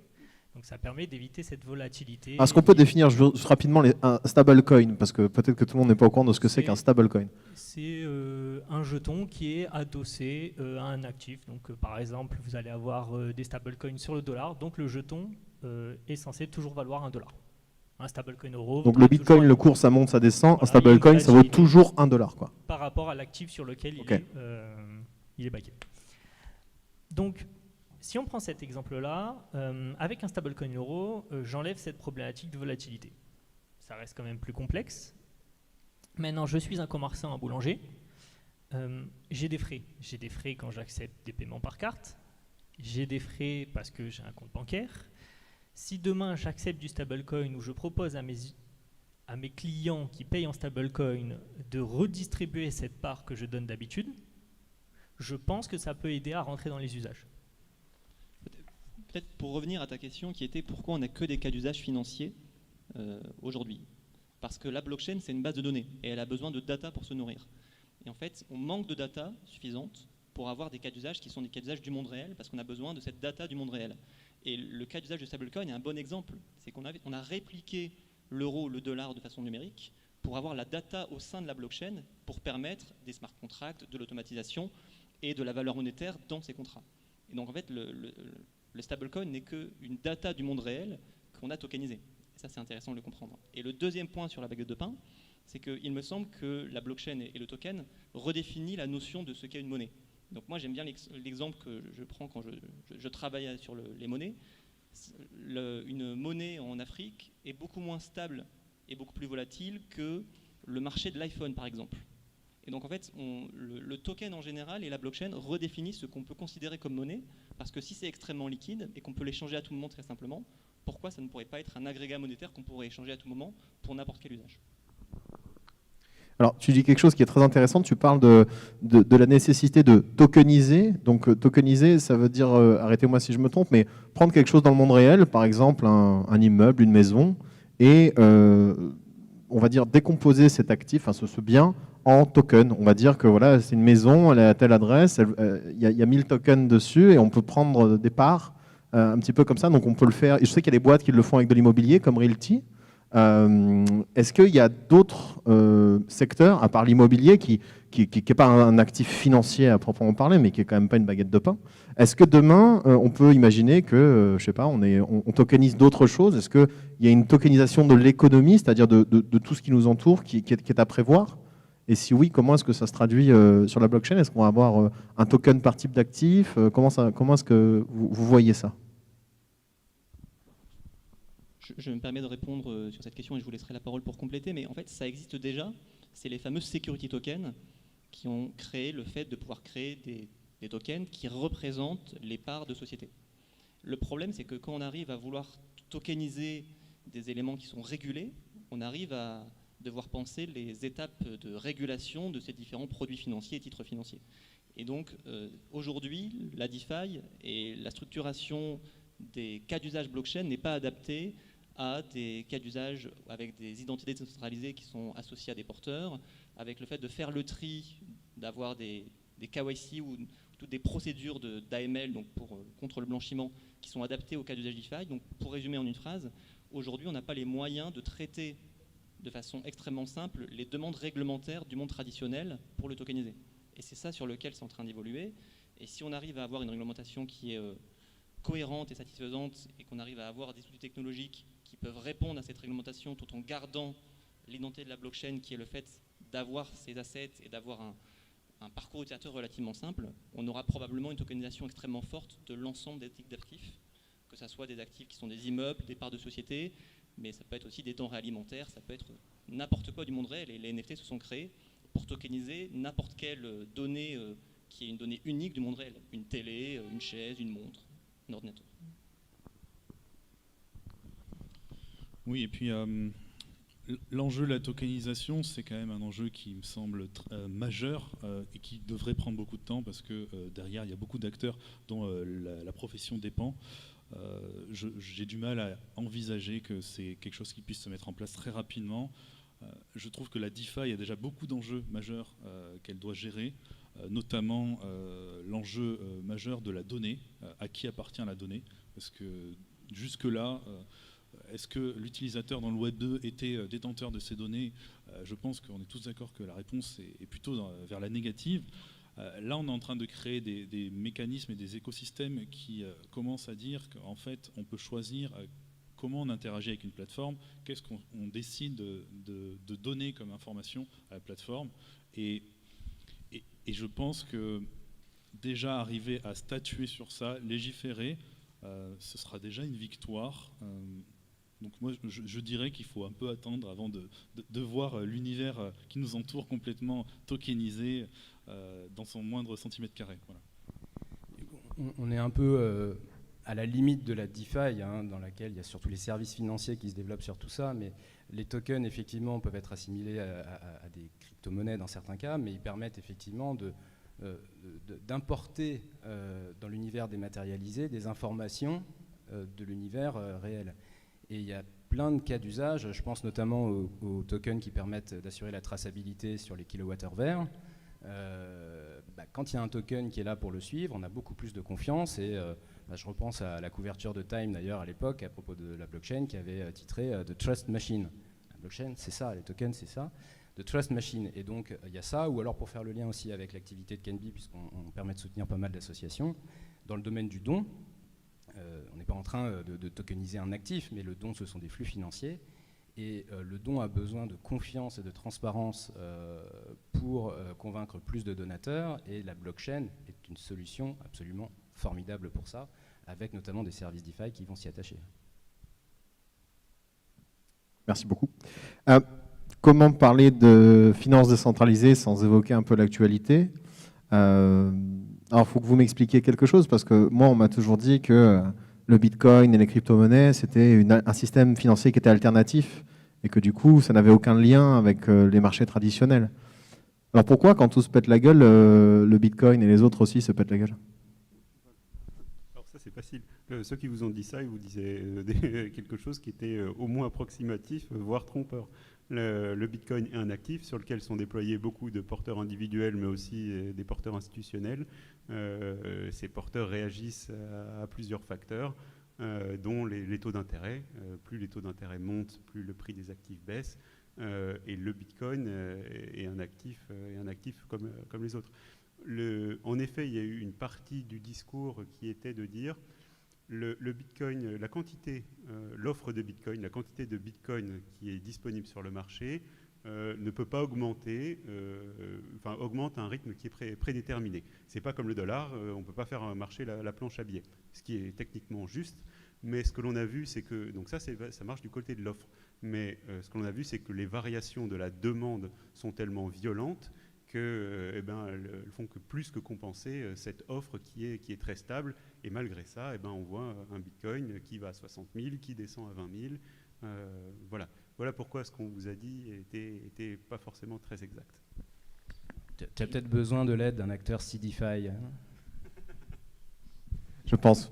Donc ça permet d'éviter cette volatilité. Est-ce qu'on peut définir juste rapidement un stablecoin, parce que peut-être que tout le monde n'est pas au courant de ce que c'est qu'un stablecoin? C'est un jeton qui est adossé à un actif. Donc par exemple, vous allez avoir des stablecoins sur le dollar, donc le jeton est censé toujours valoir $1. Un stablecoin euro. Donc le bitcoin, le cours, ça monte, ça descend. Voilà, un stablecoin, ça vaut toujours $1, quoi. Par rapport à l'actif sur lequel il est backé. Donc, si on prend cet exemple-là, avec un stablecoin euro, j'enlève cette problématique de volatilité. Ça reste quand même plus complexe. Maintenant, je suis un commerçant, un boulanger. J'ai des frais. J'ai des frais quand j'accepte des paiements par carte. J'ai des frais parce que j'ai un compte bancaire. Si demain j'accepte du stablecoin ou je propose à mes clients qui payent en stablecoin de redistribuer cette part que je donne d'habitude, je pense que ça peut aider à rentrer dans les usages. Peut-être pour revenir à ta question qui était pourquoi on n'a que des cas d'usage financiers aujourd'hui. Parce que la blockchain, c'est une base de données et elle a besoin de data pour se nourrir. Et en fait, on manque de data suffisante pour avoir des cas d'usage qui sont des cas d'usage du monde réel parce qu'on a besoin de cette data du monde réel. Et le cas d'usage de stablecoin est un bon exemple. C'est qu'on a répliqué l'euro, le dollar de façon numérique pour avoir la data au sein de la blockchain pour permettre des smart contracts, de l'automatisation et de la valeur monétaire dans ces contrats. Et donc en fait, le stablecoin n'est qu'une data du monde réel qu'on a tokenisé. Et ça, c'est intéressant de le comprendre. Et le deuxième point sur la baguette de pain, c'est qu'il me semble que la blockchain et le token redéfinit la notion de ce qu'est une monnaie. Donc moi, j'aime bien l'exemple que je prends quand je travaille sur les monnaies. Une monnaie en Afrique est beaucoup moins stable et beaucoup plus volatile que le marché de l'iPhone, par exemple. Et donc en fait, le token en général et la blockchain redéfinissent ce qu'on peut considérer comme monnaie, parce que si c'est extrêmement liquide et qu'on peut l'échanger à tout moment très simplement, pourquoi ça ne pourrait pas être un agrégat monétaire qu'on pourrait échanger à tout moment pour n'importe quel usage? Alors, tu dis quelque chose qui est très intéressant, tu parles de la nécessité de tokeniser. Donc, tokeniser, ça veut dire, arrêtez-moi si je me trompe, mais prendre quelque chose dans le monde réel, par exemple un immeuble, une maison, et on va dire décomposer cet actif, enfin ce bien, en token. On va dire que voilà, c'est une maison, elle est à telle adresse, il y a 1000 tokens dessus, et on peut prendre des parts, un petit peu comme ça. Donc, on peut le faire. Et je sais qu'il y a des boîtes qui le font avec de l'immobilier, comme Realty. Est-ce qu'il y a d'autres secteurs, à part l'immobilier, qui n'est pas un actif financier à proprement parler, mais qui n'est quand même pas une baguette de pain? Est-ce que demain, on peut imaginer que, je sais pas, on tokenise d'autres choses? Est-ce qu'il y a une tokenisation de l'économie, c'est-à-dire de tout ce qui nous entoure, qui est à prévoir? Et si oui, comment est-ce que ça se traduit sur la blockchain? Est-ce qu'on va avoir un token par type d'actif? Comment est-ce que vous voyez ça? Je me permets de répondre sur cette question et je vous laisserai la parole pour compléter, mais en fait ça existe déjà, c'est les fameux security tokens qui ont créé le fait de pouvoir créer des tokens qui représentent les parts de société. Le problème c'est que quand on arrive à vouloir tokeniser des éléments qui sont régulés, on arrive à devoir penser les étapes de régulation de ces différents produits financiers et titres financiers. Et donc aujourd'hui la DeFi et la structuration des cas d'usage blockchain n'est pas adaptée à des cas d'usage avec des identités décentralisées qui sont associées à des porteurs, avec le fait de faire le tri, d'avoir des KYC ou toutes des procédures d'AML, donc contre le blanchiment, qui sont adaptées au cas d'usage DeFi. Donc pour résumer en une phrase, aujourd'hui on n'a pas les moyens de traiter de façon extrêmement simple les demandes réglementaires du monde traditionnel pour le tokeniser. Et c'est ça sur lequel c'est en train d'évoluer. Et si on arrive à avoir une réglementation qui est cohérente et satisfaisante et qu'on arrive à avoir des outils technologiques qui peuvent répondre à cette réglementation tout en gardant l'identité de la blockchain qui est le fait d'avoir ces assets et d'avoir un parcours utilisateur relativement simple, on aura probablement une tokenisation extrêmement forte de l'ensemble des types d'actifs, que ce soit des actifs qui sont des immeubles, des parts de société, mais ça peut être aussi des denrées alimentaires, ça peut être n'importe quoi du monde réel. Et les NFT se sont créés pour tokeniser n'importe quelle donnée qui est une donnée unique du monde réel. Une télé, une chaise, une montre, un ordinateur. Oui, et puis l'enjeu de la tokenisation, c'est quand même un enjeu qui me semble majeur et qui devrait prendre beaucoup de temps parce que derrière, il y a beaucoup d'acteurs dont la profession dépend. J'ai du mal à envisager que c'est quelque chose qui puisse se mettre en place très rapidement. Je trouve que la DeFi a déjà beaucoup d'enjeux majeurs qu'elle doit gérer, notamment l'enjeu majeur de la donnée, à qui appartient la donnée, parce que jusque-là, est-ce que l'utilisateur dans le Web 2 était détenteur de ces données? Je pense qu'on est tous d'accord que la réponse est plutôt vers la négative. Là, on est en train de créer des mécanismes et des écosystèmes qui commencent à dire qu'en fait, on peut choisir comment on interagit avec une plateforme, qu'est-ce qu'on décide de donner comme information à la plateforme. Et je pense que déjà arriver à statuer sur ça, légiférer, ce sera déjà une victoire. Donc moi, je dirais qu'il faut un peu attendre avant de voir l'univers qui nous entoure complètement tokenisé dans son moindre centimètre carré. Voilà. On est un peu à la limite de la DeFi, hein, dans laquelle il y a surtout les services financiers qui se développent sur tout ça, mais les tokens, effectivement, peuvent être assimilés à des crypto-monnaies dans certains cas, mais ils permettent effectivement d'importer dans l'univers dématérialisé des informations de l'univers réel. Et il y a plein de cas d'usage, je pense notamment aux tokens qui permettent d'assurer la traçabilité sur les kilowattheures verts. Quand il y a un token qui est là pour le suivre, on a beaucoup plus de confiance et je repense à la couverture de Time d'ailleurs à l'époque à propos de la blockchain qui avait titré The Trust Machine. La blockchain c'est ça, les tokens c'est ça, The Trust Machine. Et donc il y a ça, ou alors pour faire le lien aussi avec l'activité de Kenby, puisqu'on permet de soutenir pas mal d'associations, dans le domaine du don, on n'est pas en train de tokeniser un actif, mais le don ce sont des flux financiers. Et le don a besoin de confiance et de transparence pour convaincre plus de donateurs. Et la blockchain est une solution absolument formidable pour ça, avec notamment des services DeFi qui vont s'y attacher. Merci beaucoup. Comment parler de finances décentralisées sans évoquer un peu l'actualité ? Alors, il faut que vous m'expliquiez quelque chose, parce que moi, on m'a toujours dit que le Bitcoin et les crypto-monnaies, c'était un système financier qui était alternatif et que du coup, ça n'avait aucun lien avec les marchés traditionnels. Alors pourquoi, quand tout se pète la gueule, le Bitcoin et les autres aussi se pètent la gueule ? Alors ça, c'est facile. Ceux qui vous ont dit ça, ils vous disaient quelque chose qui était au moins approximatif, voire trompeur. Le Bitcoin est un actif sur lequel sont déployés beaucoup de porteurs individuels, mais aussi des porteurs institutionnels. Ces porteurs réagissent à plusieurs facteurs, dont les taux d'intérêt. Plus les taux d'intérêt montent, plus le prix des actifs baisse. Et le Bitcoin est un actif comme les autres. En effet, il y a eu une partie du discours qui était de dire le Bitcoin, la quantité, l'offre de Bitcoin, la quantité de Bitcoin qui est disponible sur le marché ne peut pas augmenter, augmente à un rythme qui est prédéterminé. C'est pas comme le dollar, on ne peut pas faire marcher la planche à billets, ce qui est techniquement juste. Mais ce que l'on a vu, c'est que, donc ça marche du côté de l'offre, mais ce que l'on a vu, c'est que les variations de la demande sont tellement violentes qu'elles font que plus que compenser cette offre qui est très stable. Et malgré ça, on voit un Bitcoin qui va à 60 000, qui descend à 20 000. Voilà pourquoi ce qu'on vous a dit était pas forcément très exact. Tu as peut-être besoin de l'aide d'un acteur CDFI. Hein, je pense.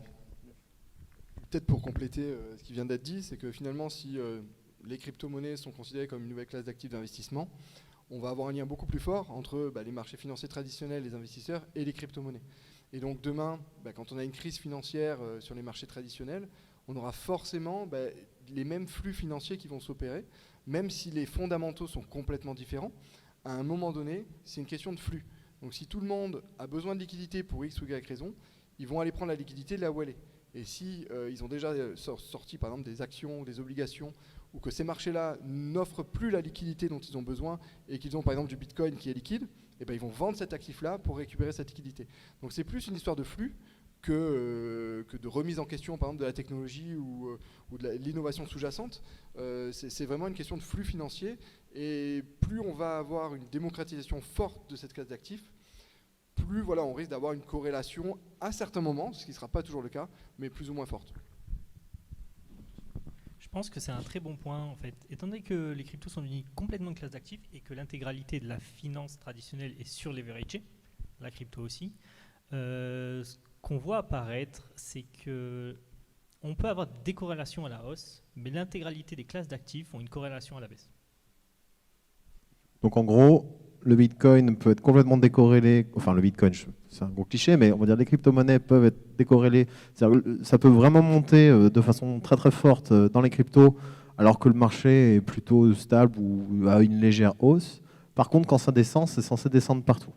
Peut-être pour compléter ce qui vient d'être dit, c'est que finalement, si les crypto-monnaies sont considérées comme une nouvelle classe d'actifs d'investissement, on va avoir un lien beaucoup plus fort entre les marchés financiers traditionnels, les investisseurs et les crypto-monnaies. Et donc demain, quand on a une crise financière sur les marchés traditionnels, on aura forcément les mêmes flux financiers qui vont s'opérer, même si les fondamentaux sont complètement différents. À un moment donné, c'est une question de flux. Donc si tout le monde a besoin de liquidité pour X ou Y raison, ils vont aller prendre la liquidité là où elle est. Et si ils ont déjà sorti par exemple des actions ou des obligations, ou que ces marchés-là n'offrent plus la liquidité dont ils ont besoin et qu'ils ont par exemple du Bitcoin qui est liquide, ils vont vendre cet actif-là pour récupérer cette liquidité. Donc c'est plus une histoire de flux que de remise en question par exemple de la technologie ou de l'innovation sous-jacente. C'est vraiment une question de flux financier, et plus on va avoir une démocratisation forte de cette classe d'actifs, plus on risque d'avoir une corrélation à certains moments, ce qui ne sera pas toujours le cas, mais plus ou moins forte. Je pense que c'est un très bon point en fait. Étant donné que les cryptos sont devenus complètement une classe d'actifs et que l'intégralité de la finance traditionnelle est sur leverage, la crypto aussi, ce qu'on voit apparaître, c'est que on peut avoir des corrélations à la hausse, mais l'intégralité des classes d'actifs ont une corrélation à la baisse. Donc en gros, le Bitcoin peut être complètement décorrélé, enfin le Bitcoin, c'est un gros cliché, mais on va dire les crypto-monnaies peuvent être décorrélées. Ça peut vraiment monter de façon très très forte dans les cryptos, alors que le marché est plutôt stable ou a une légère hausse. Par contre, quand ça descend, c'est censé descendre partout.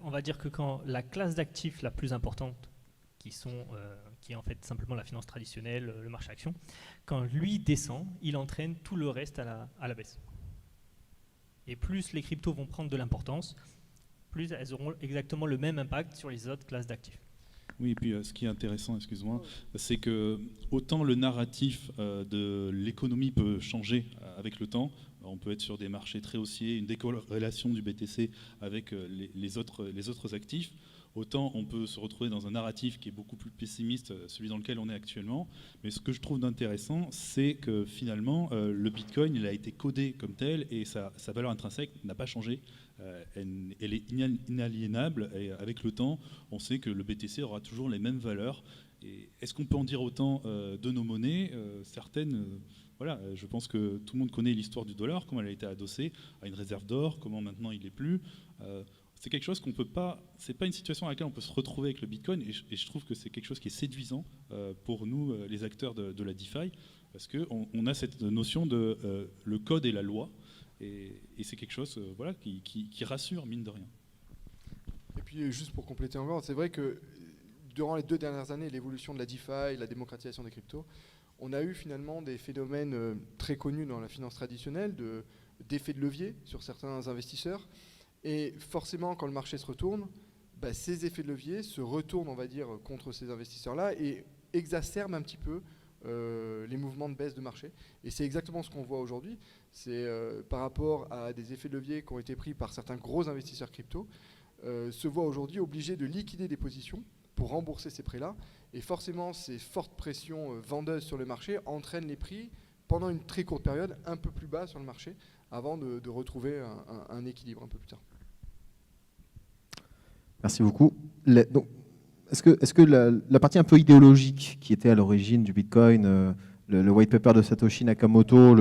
On va dire que quand la classe d'actifs la plus importante, qui est en fait simplement la finance traditionnelle, le marché action, quand lui descend, il entraîne tout le reste à la baisse. Et plus les cryptos vont prendre de l'importance, plus elles auront exactement le même impact sur les autres classes d'actifs. Oui, et puis ce qui est intéressant, excuse-moi, c'est que autant le narratif de l'économie peut changer avec le temps, on peut être sur des marchés très haussiers, une décorrélation du BTC avec les autres actifs, autant on peut se retrouver dans un narratif qui est beaucoup plus pessimiste, celui dans lequel on est actuellement. Mais ce que je trouve d'intéressant, c'est que finalement, le Bitcoin, il a été codé comme tel et sa valeur intrinsèque n'a pas changé. Elle est inaliénable et avec le temps, on sait que le BTC aura toujours les mêmes valeurs. Et est-ce qu'on peut en dire autant de nos monnaies? Certaines, voilà, je pense que tout le monde connaît l'histoire du dollar, comment elle a été adossée à une réserve d'or, comment maintenant il n'est plus. C'est quelque chose qu'on peut pas, c'est pas une situation à laquelle on peut se retrouver avec le Bitcoin, et je trouve que c'est quelque chose qui est séduisant pour nous, les acteurs de la DeFi, parce qu'on a cette notion de le code et la loi. Et c'est quelque chose voilà, qui rassure, mine de rien. Et puis, juste pour compléter encore, c'est vrai que durant les 2 dernières années, l'évolution de la DeFi, la démocratisation des cryptos, on a eu finalement des phénomènes très connus dans la finance traditionnelle, d'effet de levier sur certains investisseurs. Et forcément, quand le marché se retourne, ces effets de levier se retournent, on va dire, contre ces investisseurs-là et exacerbent un petit peu les mouvements de baisse de marché. Et c'est exactement ce qu'on voit aujourd'hui. C'est par rapport à des effets de levier qui ont été pris par certains gros investisseurs crypto, se voient aujourd'hui obligés de liquider des positions pour rembourser ces prêts-là. Et forcément, ces fortes pressions vendeuses sur le marché entraînent les prix pendant une très courte période un peu plus bas sur le marché avant de retrouver un équilibre un peu plus tard. Merci beaucoup. Donc, est-ce que la partie un peu idéologique qui était à l'origine du Bitcoin, le white paper de Satoshi Nakamoto,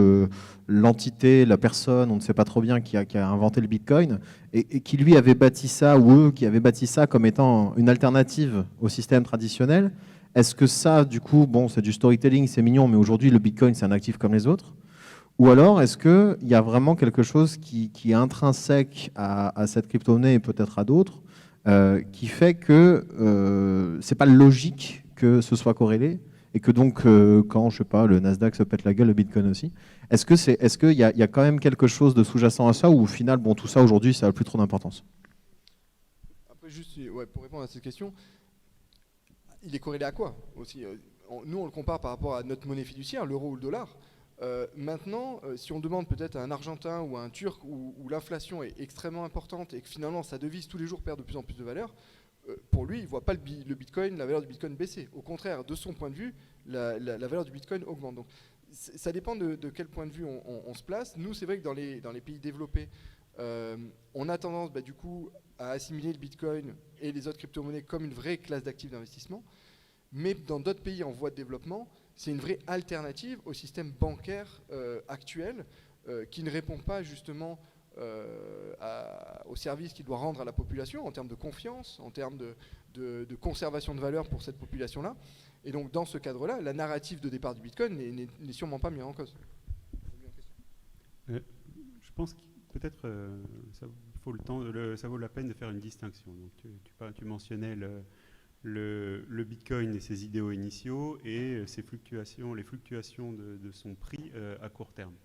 l'entité, la personne, on ne sait pas trop bien, qui a inventé le Bitcoin, et qui lui avait bâti ça, ou eux qui avaient bâti ça comme étant une alternative au système traditionnel, est-ce que ça, du coup, bon, c'est du storytelling, c'est mignon, mais aujourd'hui, le Bitcoin, c'est un actif comme les autres? Ou alors, est-ce qu'il y a vraiment quelque chose qui est intrinsèque à cette crypto-monnaie et peut-être à d'autres, qui fait que ce n'est pas logique que ce soit corrélé et que donc, quand, je sais pas, le Nasdaq se pète la gueule, le Bitcoin aussi, est-ce qu'il y a quand même quelque chose de sous-jacent à ça, ou au final, bon, tout ça aujourd'hui, ça n'a plus trop d'importance? Après, juste pour répondre à cette question, il est corrélé à quoi aussi? Nous, on le compare par rapport à notre monnaie fiduciaire, l'euro ou le dollar. Maintenant, si on demande peut-être à un Argentin ou à un Turc où l'inflation est extrêmement importante et que finalement sa devise tous les jours perd de plus en plus de valeur, pour lui, il ne voit pas le Bitcoin, la valeur du Bitcoin baisser. Au contraire, de son point de vue, la valeur du Bitcoin augmente. Donc, ça dépend de quel point de vue on se place. Nous, c'est vrai que dans les pays développés, on a tendance du coup à assimiler le Bitcoin et les autres crypto-monnaies comme une vraie classe d'actifs d'investissement. Mais dans d'autres pays en voie de développement, c'est une vraie alternative au système bancaire actuel qui ne répond pas justement au service qu'il doit rendre à la population en termes de confiance, en termes de conservation de valeur pour cette population-là. Et donc dans ce cadre-là, la narrative de départ du Bitcoin n'est sûrement pas mise en cause. Je pense que peut-être ça vaut la peine de faire une distinction. Donc, tu mentionnais le Bitcoin et ses idéaux initiaux et les fluctuations de son prix à court terme.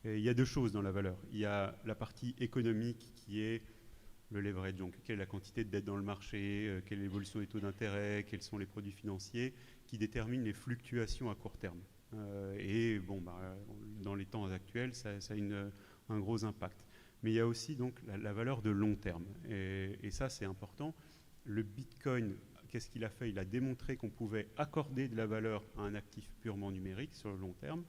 Et il y a 2 choses dans la valeur. Il y a la partie économique qui est le leverage, donc quelle est la quantité de dette dans le marché, quelle est l'évolution des taux d'intérêt, quels sont les produits financiers qui déterminent les fluctuations à court terme. Et bon, dans les temps actuels, ça a un gros impact. Mais il y a aussi donc la valeur de long terme. Et ça, c'est important. Le Bitcoin, qu'est-ce qu'il a fait? Il a démontré qu'on pouvait accorder de la valeur à un actif purement numérique sur le long terme.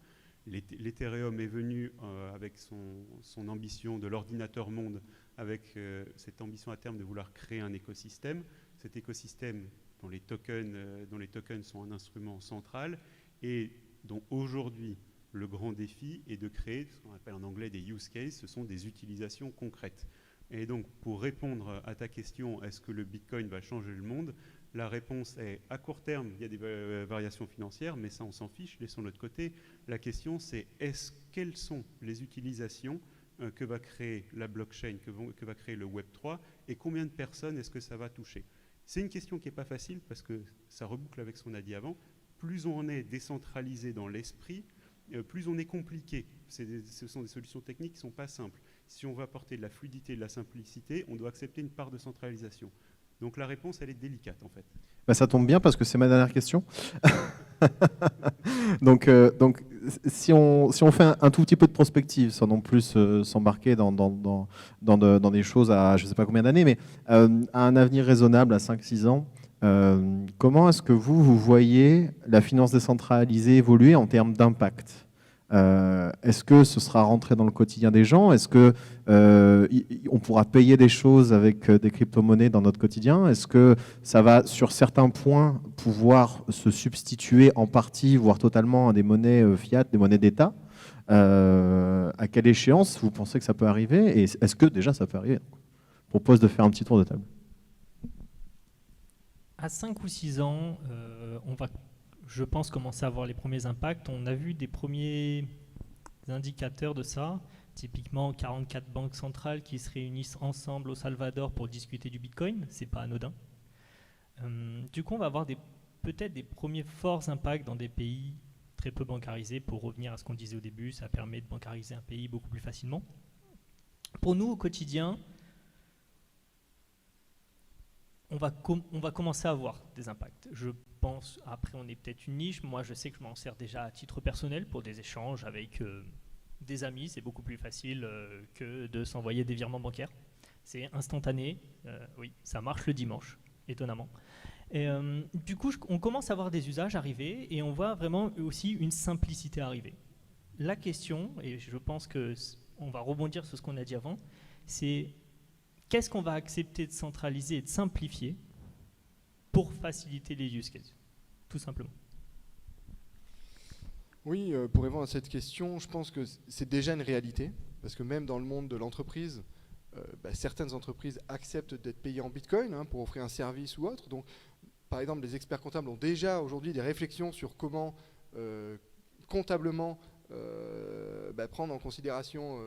L'Ethereum est venu avec son ambition de l'ordinateur monde, avec cette ambition à terme de vouloir créer un écosystème. Cet écosystème dont les tokens sont un instrument central et dont aujourd'hui le grand défi est de créer ce qu'on appelle en anglais des use cases, ce sont des utilisations concrètes. Et donc pour répondre à ta question, est-ce que le Bitcoin va changer le monde? La réponse est à court terme, il y a des variations financières, mais ça on s'en fiche, laissons de l'autre côté. La question c'est quelles sont les utilisations que va créer la blockchain, que va créer le Web3 et combien de personnes est-ce que ça va toucher? C'est une question qui n'est pas facile parce que ça reboucle avec ce qu'on a dit avant. Plus on est décentralisé dans l'esprit, plus on est compliqué. Ce sont des solutions techniques qui ne sont pas simples. Si on veut apporter de la fluidité et de la simplicité, on doit accepter une part de centralisation. Donc la réponse, elle est délicate en fait. Bah, ça tombe bien parce que c'est ma dernière question. donc si on fait un tout petit peu de prospective, sans non plus s'embarquer dans des choses à je ne sais pas combien d'années, mais à un avenir raisonnable, à 5-6 ans, comment est-ce que vous voyez la finance décentralisée évoluer en termes d'impact ? Est-ce que ce sera rentré dans le quotidien des gens ? Est-ce que on pourra payer des choses avec des crypto-monnaies dans notre quotidien ? Est-ce que ça va, sur certains points, pouvoir se substituer en partie, voire totalement, à des monnaies fiat, des monnaies d'État ? À quelle échéance vous pensez que ça peut arriver ? Et est-ce que déjà ça peut arriver ? Je propose de faire un petit tour de table. À 5 ou 6 ans, on va, je pense, commencer à voir les premiers impacts. On a vu des premiers indicateurs de ça, typiquement 44 banques centrales qui se réunissent ensemble au Salvador pour discuter du Bitcoin, c'est pas anodin. Du coup, on va avoir peut-être des premiers forts impacts dans des pays très peu bancarisés. Pour revenir à ce qu'on disait au début, ça permet de bancariser un pays beaucoup plus facilement. Pour nous, au quotidien, on va commencer à avoir des impacts. Je pense, après on est peut-être une niche, moi je sais que je m'en sers déjà à titre personnel pour des échanges avec des amis, c'est beaucoup plus facile que de s'envoyer des virements bancaires. C'est instantané, oui, ça marche le dimanche, étonnamment. Et, du coup, on commence à voir des usages arriver et on voit vraiment aussi une simplicité arriver. La question, et je pense qu'on va rebondir sur ce qu'on a dit avant, c'est qu'est-ce qu'on va accepter de centraliser et de simplifier pour faciliter les use cases, tout simplement. Oui, pour répondre à cette question, je pense que c'est déjà une réalité, parce que même dans le monde de l'entreprise, certaines entreprises acceptent d'être payées en Bitcoin pour offrir un service ou autre. Donc, par exemple, les experts comptables ont déjà aujourd'hui des réflexions sur comment comptablement prendre en considération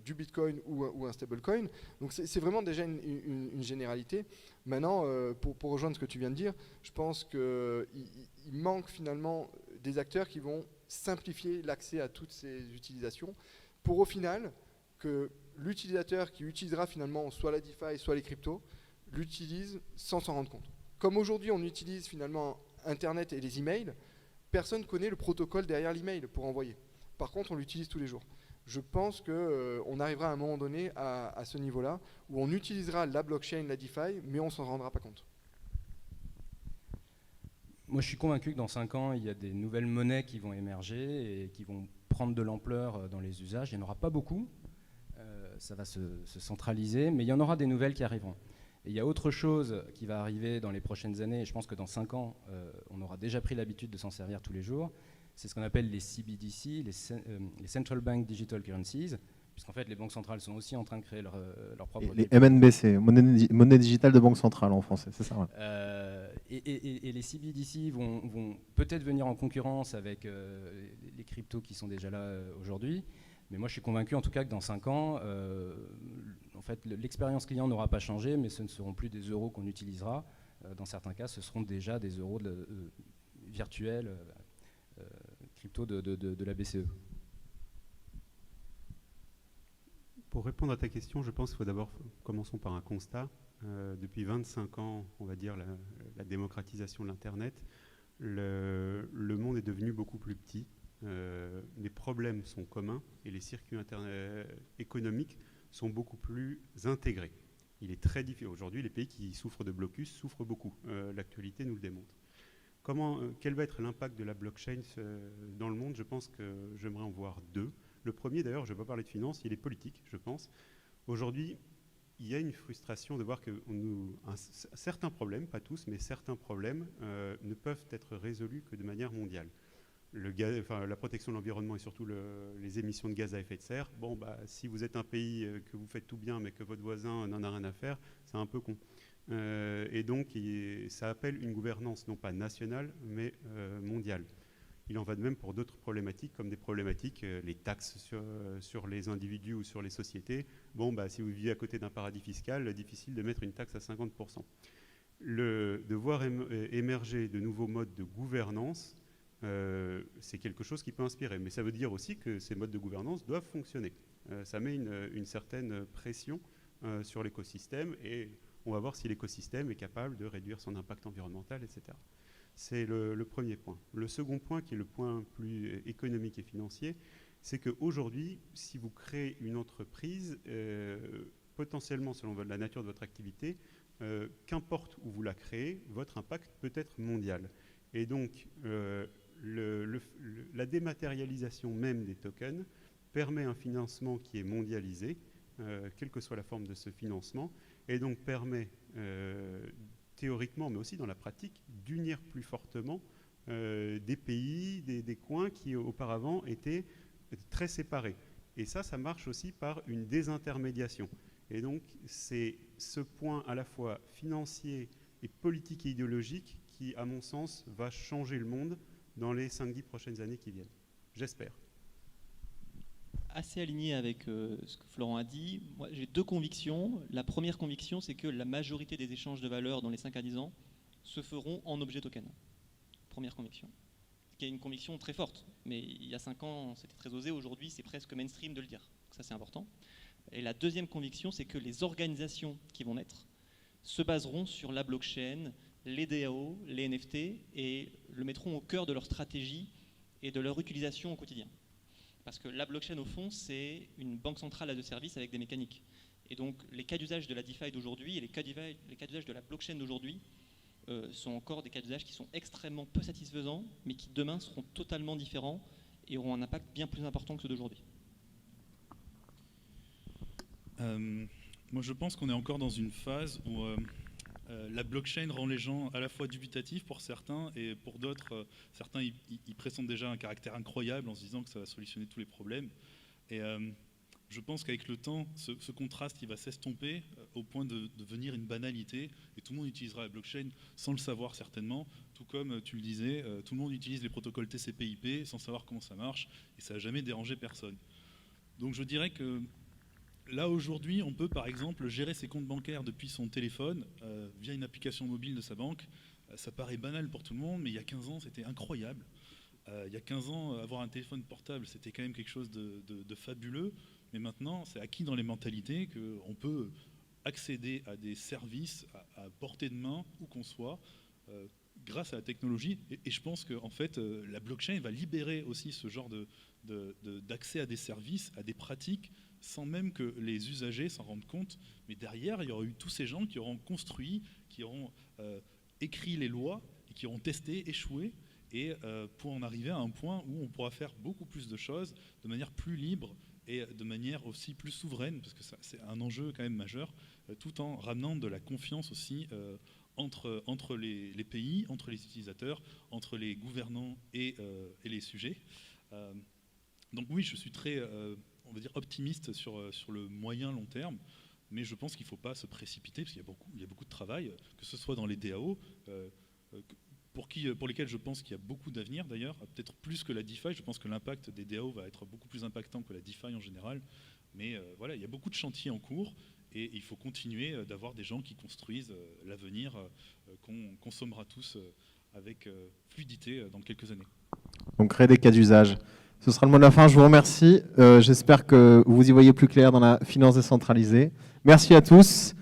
du Bitcoin ou un stablecoin. Donc c'est vraiment déjà une généralité. Maintenant, pour rejoindre ce que tu viens de dire, je pense qu'il manque finalement des acteurs qui vont simplifier l'accès à toutes ces utilisations pour au final que l'utilisateur qui utilisera finalement soit la DeFi, soit les cryptos, l'utilise sans s'en rendre compte. Comme aujourd'hui on utilise finalement Internet et les emails, personne ne connaît le protocole derrière l'email pour envoyer. Par contre, on l'utilise tous les jours. Je pense qu'on arrivera à un moment donné à ce niveau-là, où on utilisera la blockchain, la DeFi, mais on ne s'en rendra pas compte. Moi, je suis convaincu que dans 5 ans, il y a des nouvelles monnaies qui vont émerger et qui vont prendre de l'ampleur dans les usages. Il n'y en aura pas beaucoup, ça va se centraliser, mais il y en aura des nouvelles qui arriveront. Et il y a autre chose qui va arriver dans les prochaines années, et je pense que dans 5 ans, on aura déjà pris l'habitude de s'en servir tous les jours. C'est ce qu'on appelle les CBDC, les Central Bank Digital Currencies, puisqu'en fait les banques centrales sont aussi en train de créer leur propre... Les MNBC, monnaie digitale de banque centrale en français, c'est ça, ouais. Et les CBDC vont peut-être venir en concurrence avec les cryptos qui sont déjà là aujourd'hui, mais moi je suis convaincu en tout cas que dans 5 ans, en fait, l'expérience client n'aura pas changé, mais ce ne seront plus des euros qu'on utilisera. Dans certains cas, ce seront déjà des euros virtuels, crypto de la BCE. Pour répondre à ta question, je pense qu'il faut d'abord, commençons par un constat. Depuis 25 ans, on va dire, la démocratisation de l'Internet, le monde est devenu beaucoup plus petit. Les problèmes sont communs et les circuits économiques sont beaucoup plus intégrés. Il est très difficile. Aujourd'hui, les pays qui souffrent de blocus souffrent beaucoup. L'actualité nous le démontre. Quel va être l'impact de la blockchain dans le monde ? Je pense que j'aimerais en voir 2. Le premier, d'ailleurs, je ne vais pas parler de finance, il est politique, je pense. Aujourd'hui, il y a une frustration de voir que certains problèmes, pas tous, mais certains problèmes ne peuvent être résolus que de manière mondiale. La protection de l'environnement et surtout les émissions de gaz à effet de serre, si vous êtes un pays que vous faites tout bien mais que votre voisin n'en a rien à faire, c'est un peu con. Et donc ça appelle une gouvernance non pas nationale mais mondiale. Il en va de même pour d'autres problématiques comme des problématiques, les taxes sur les individus ou sur les sociétés. Si vous vivez à côté d'un paradis fiscal, difficile de mettre une taxe à 50%. De voir émerger de nouveaux modes de gouvernance, c'est quelque chose qui peut inspirer. Mais ça veut dire aussi que ces modes de gouvernance doivent fonctionner. Ça met une certaine pression sur l'écosystème et on va voir si l'écosystème est capable de réduire son impact environnemental, etc. C'est le premier point. Le second point, qui est le point plus économique et financier, c'est qu'aujourd'hui, si vous créez une entreprise, potentiellement, selon la nature de votre activité, qu'importe où vous la créez, votre impact peut être mondial. Et donc, la dématérialisation même des tokens permet un financement qui est mondialisé, quelle que soit la forme de ce financement, et donc permet, théoriquement, mais aussi dans la pratique, d'unir plus fortement des pays, des coins qui auparavant étaient très séparés. Et ça marche aussi par une désintermédiation. Et donc, c'est ce point à la fois financier et politique et idéologique qui, à mon sens, va changer le monde dans les 5-10 prochaines années qui viennent. J'espère. Assez aligné avec ce que Florent a dit. Moi, j'ai deux convictions. La première conviction, c'est que la majorité des échanges de valeurs dans les 5 à 10 ans se feront en objet token. Première conviction. Qui est une conviction très forte. Mais il y a 5 ans, c'était très osé. Aujourd'hui, c'est presque mainstream de le dire. Donc ça, c'est important. Et la deuxième conviction, c'est que les organisations qui vont naître se baseront sur la blockchain, les DAO, les NFT, et le mettront au cœur de leur stratégie et de leur utilisation au quotidien. Parce que la blockchain, au fond, c'est une banque centrale à deux services avec des mécaniques. Et donc, les cas d'usage de la DeFi d'aujourd'hui et les cas d'usage de la blockchain d'aujourd'hui sont encore des cas d'usage qui sont extrêmement peu satisfaisants, mais qui demain seront totalement différents et auront un impact bien plus important que ceux d'aujourd'hui. Moi, je pense qu'on est encore dans une phase où la blockchain rend les gens à la fois dubitatifs pour certains, et pour d'autres, certains ils pressentent déjà un caractère incroyable en se disant que ça va solutionner tous les problèmes. Et je pense qu'avec le temps, ce contraste il va s'estomper au point de devenir une banalité, et tout le monde utilisera la blockchain sans le savoir certainement, tout comme tu le disais, tout le monde utilise les protocoles TCP/IP sans savoir comment ça marche, et ça n'a jamais dérangé personne. Donc je dirais que là, aujourd'hui, on peut par exemple gérer ses comptes bancaires depuis son téléphone via une application mobile de sa banque. Ça paraît banal pour tout le monde, mais il y a 15 ans, c'était incroyable. Il y a 15 ans, avoir un téléphone portable, c'était quand même quelque chose de fabuleux. Mais maintenant, c'est acquis dans les mentalités qu'on peut accéder à des services à portée de main, où qu'on soit, grâce à la technologie. Et je pense qu'en fait, la blockchain va libérer aussi ce genre d'accès à des services, à des pratiques, sans même que les usagers s'en rendent compte. Mais derrière, il y aura eu tous ces gens qui auront construit, qui auront écrit les lois, et qui auront testé, échoué, et pour en arriver à un point où on pourra faire beaucoup plus de choses de manière plus libre et de manière aussi plus souveraine, parce que c'est un enjeu quand même majeur, tout en ramenant de la confiance aussi entre les pays, entre les utilisateurs, entre les gouvernants et les sujets. Donc oui, je suis très on va dire optimiste sur le moyen long terme, mais je pense qu'il ne faut pas se précipiter, parce qu'il y a beaucoup de travail, que ce soit dans les DAO, pour lesquels je pense qu'il y a beaucoup d'avenir d'ailleurs, peut-être plus que la DeFi. Je pense que l'impact des DAO va être beaucoup plus impactant que la DeFi en général, mais voilà, il y a beaucoup de chantiers en cours, et il faut continuer d'avoir des gens qui construisent l'avenir qu'on consommera tous avec fluidité dans quelques années. Donc créer des cas d'usage. Ce sera le mot de la fin. Je vous remercie. J'espère que vous y voyez plus clair dans la finance décentralisée. Merci à tous.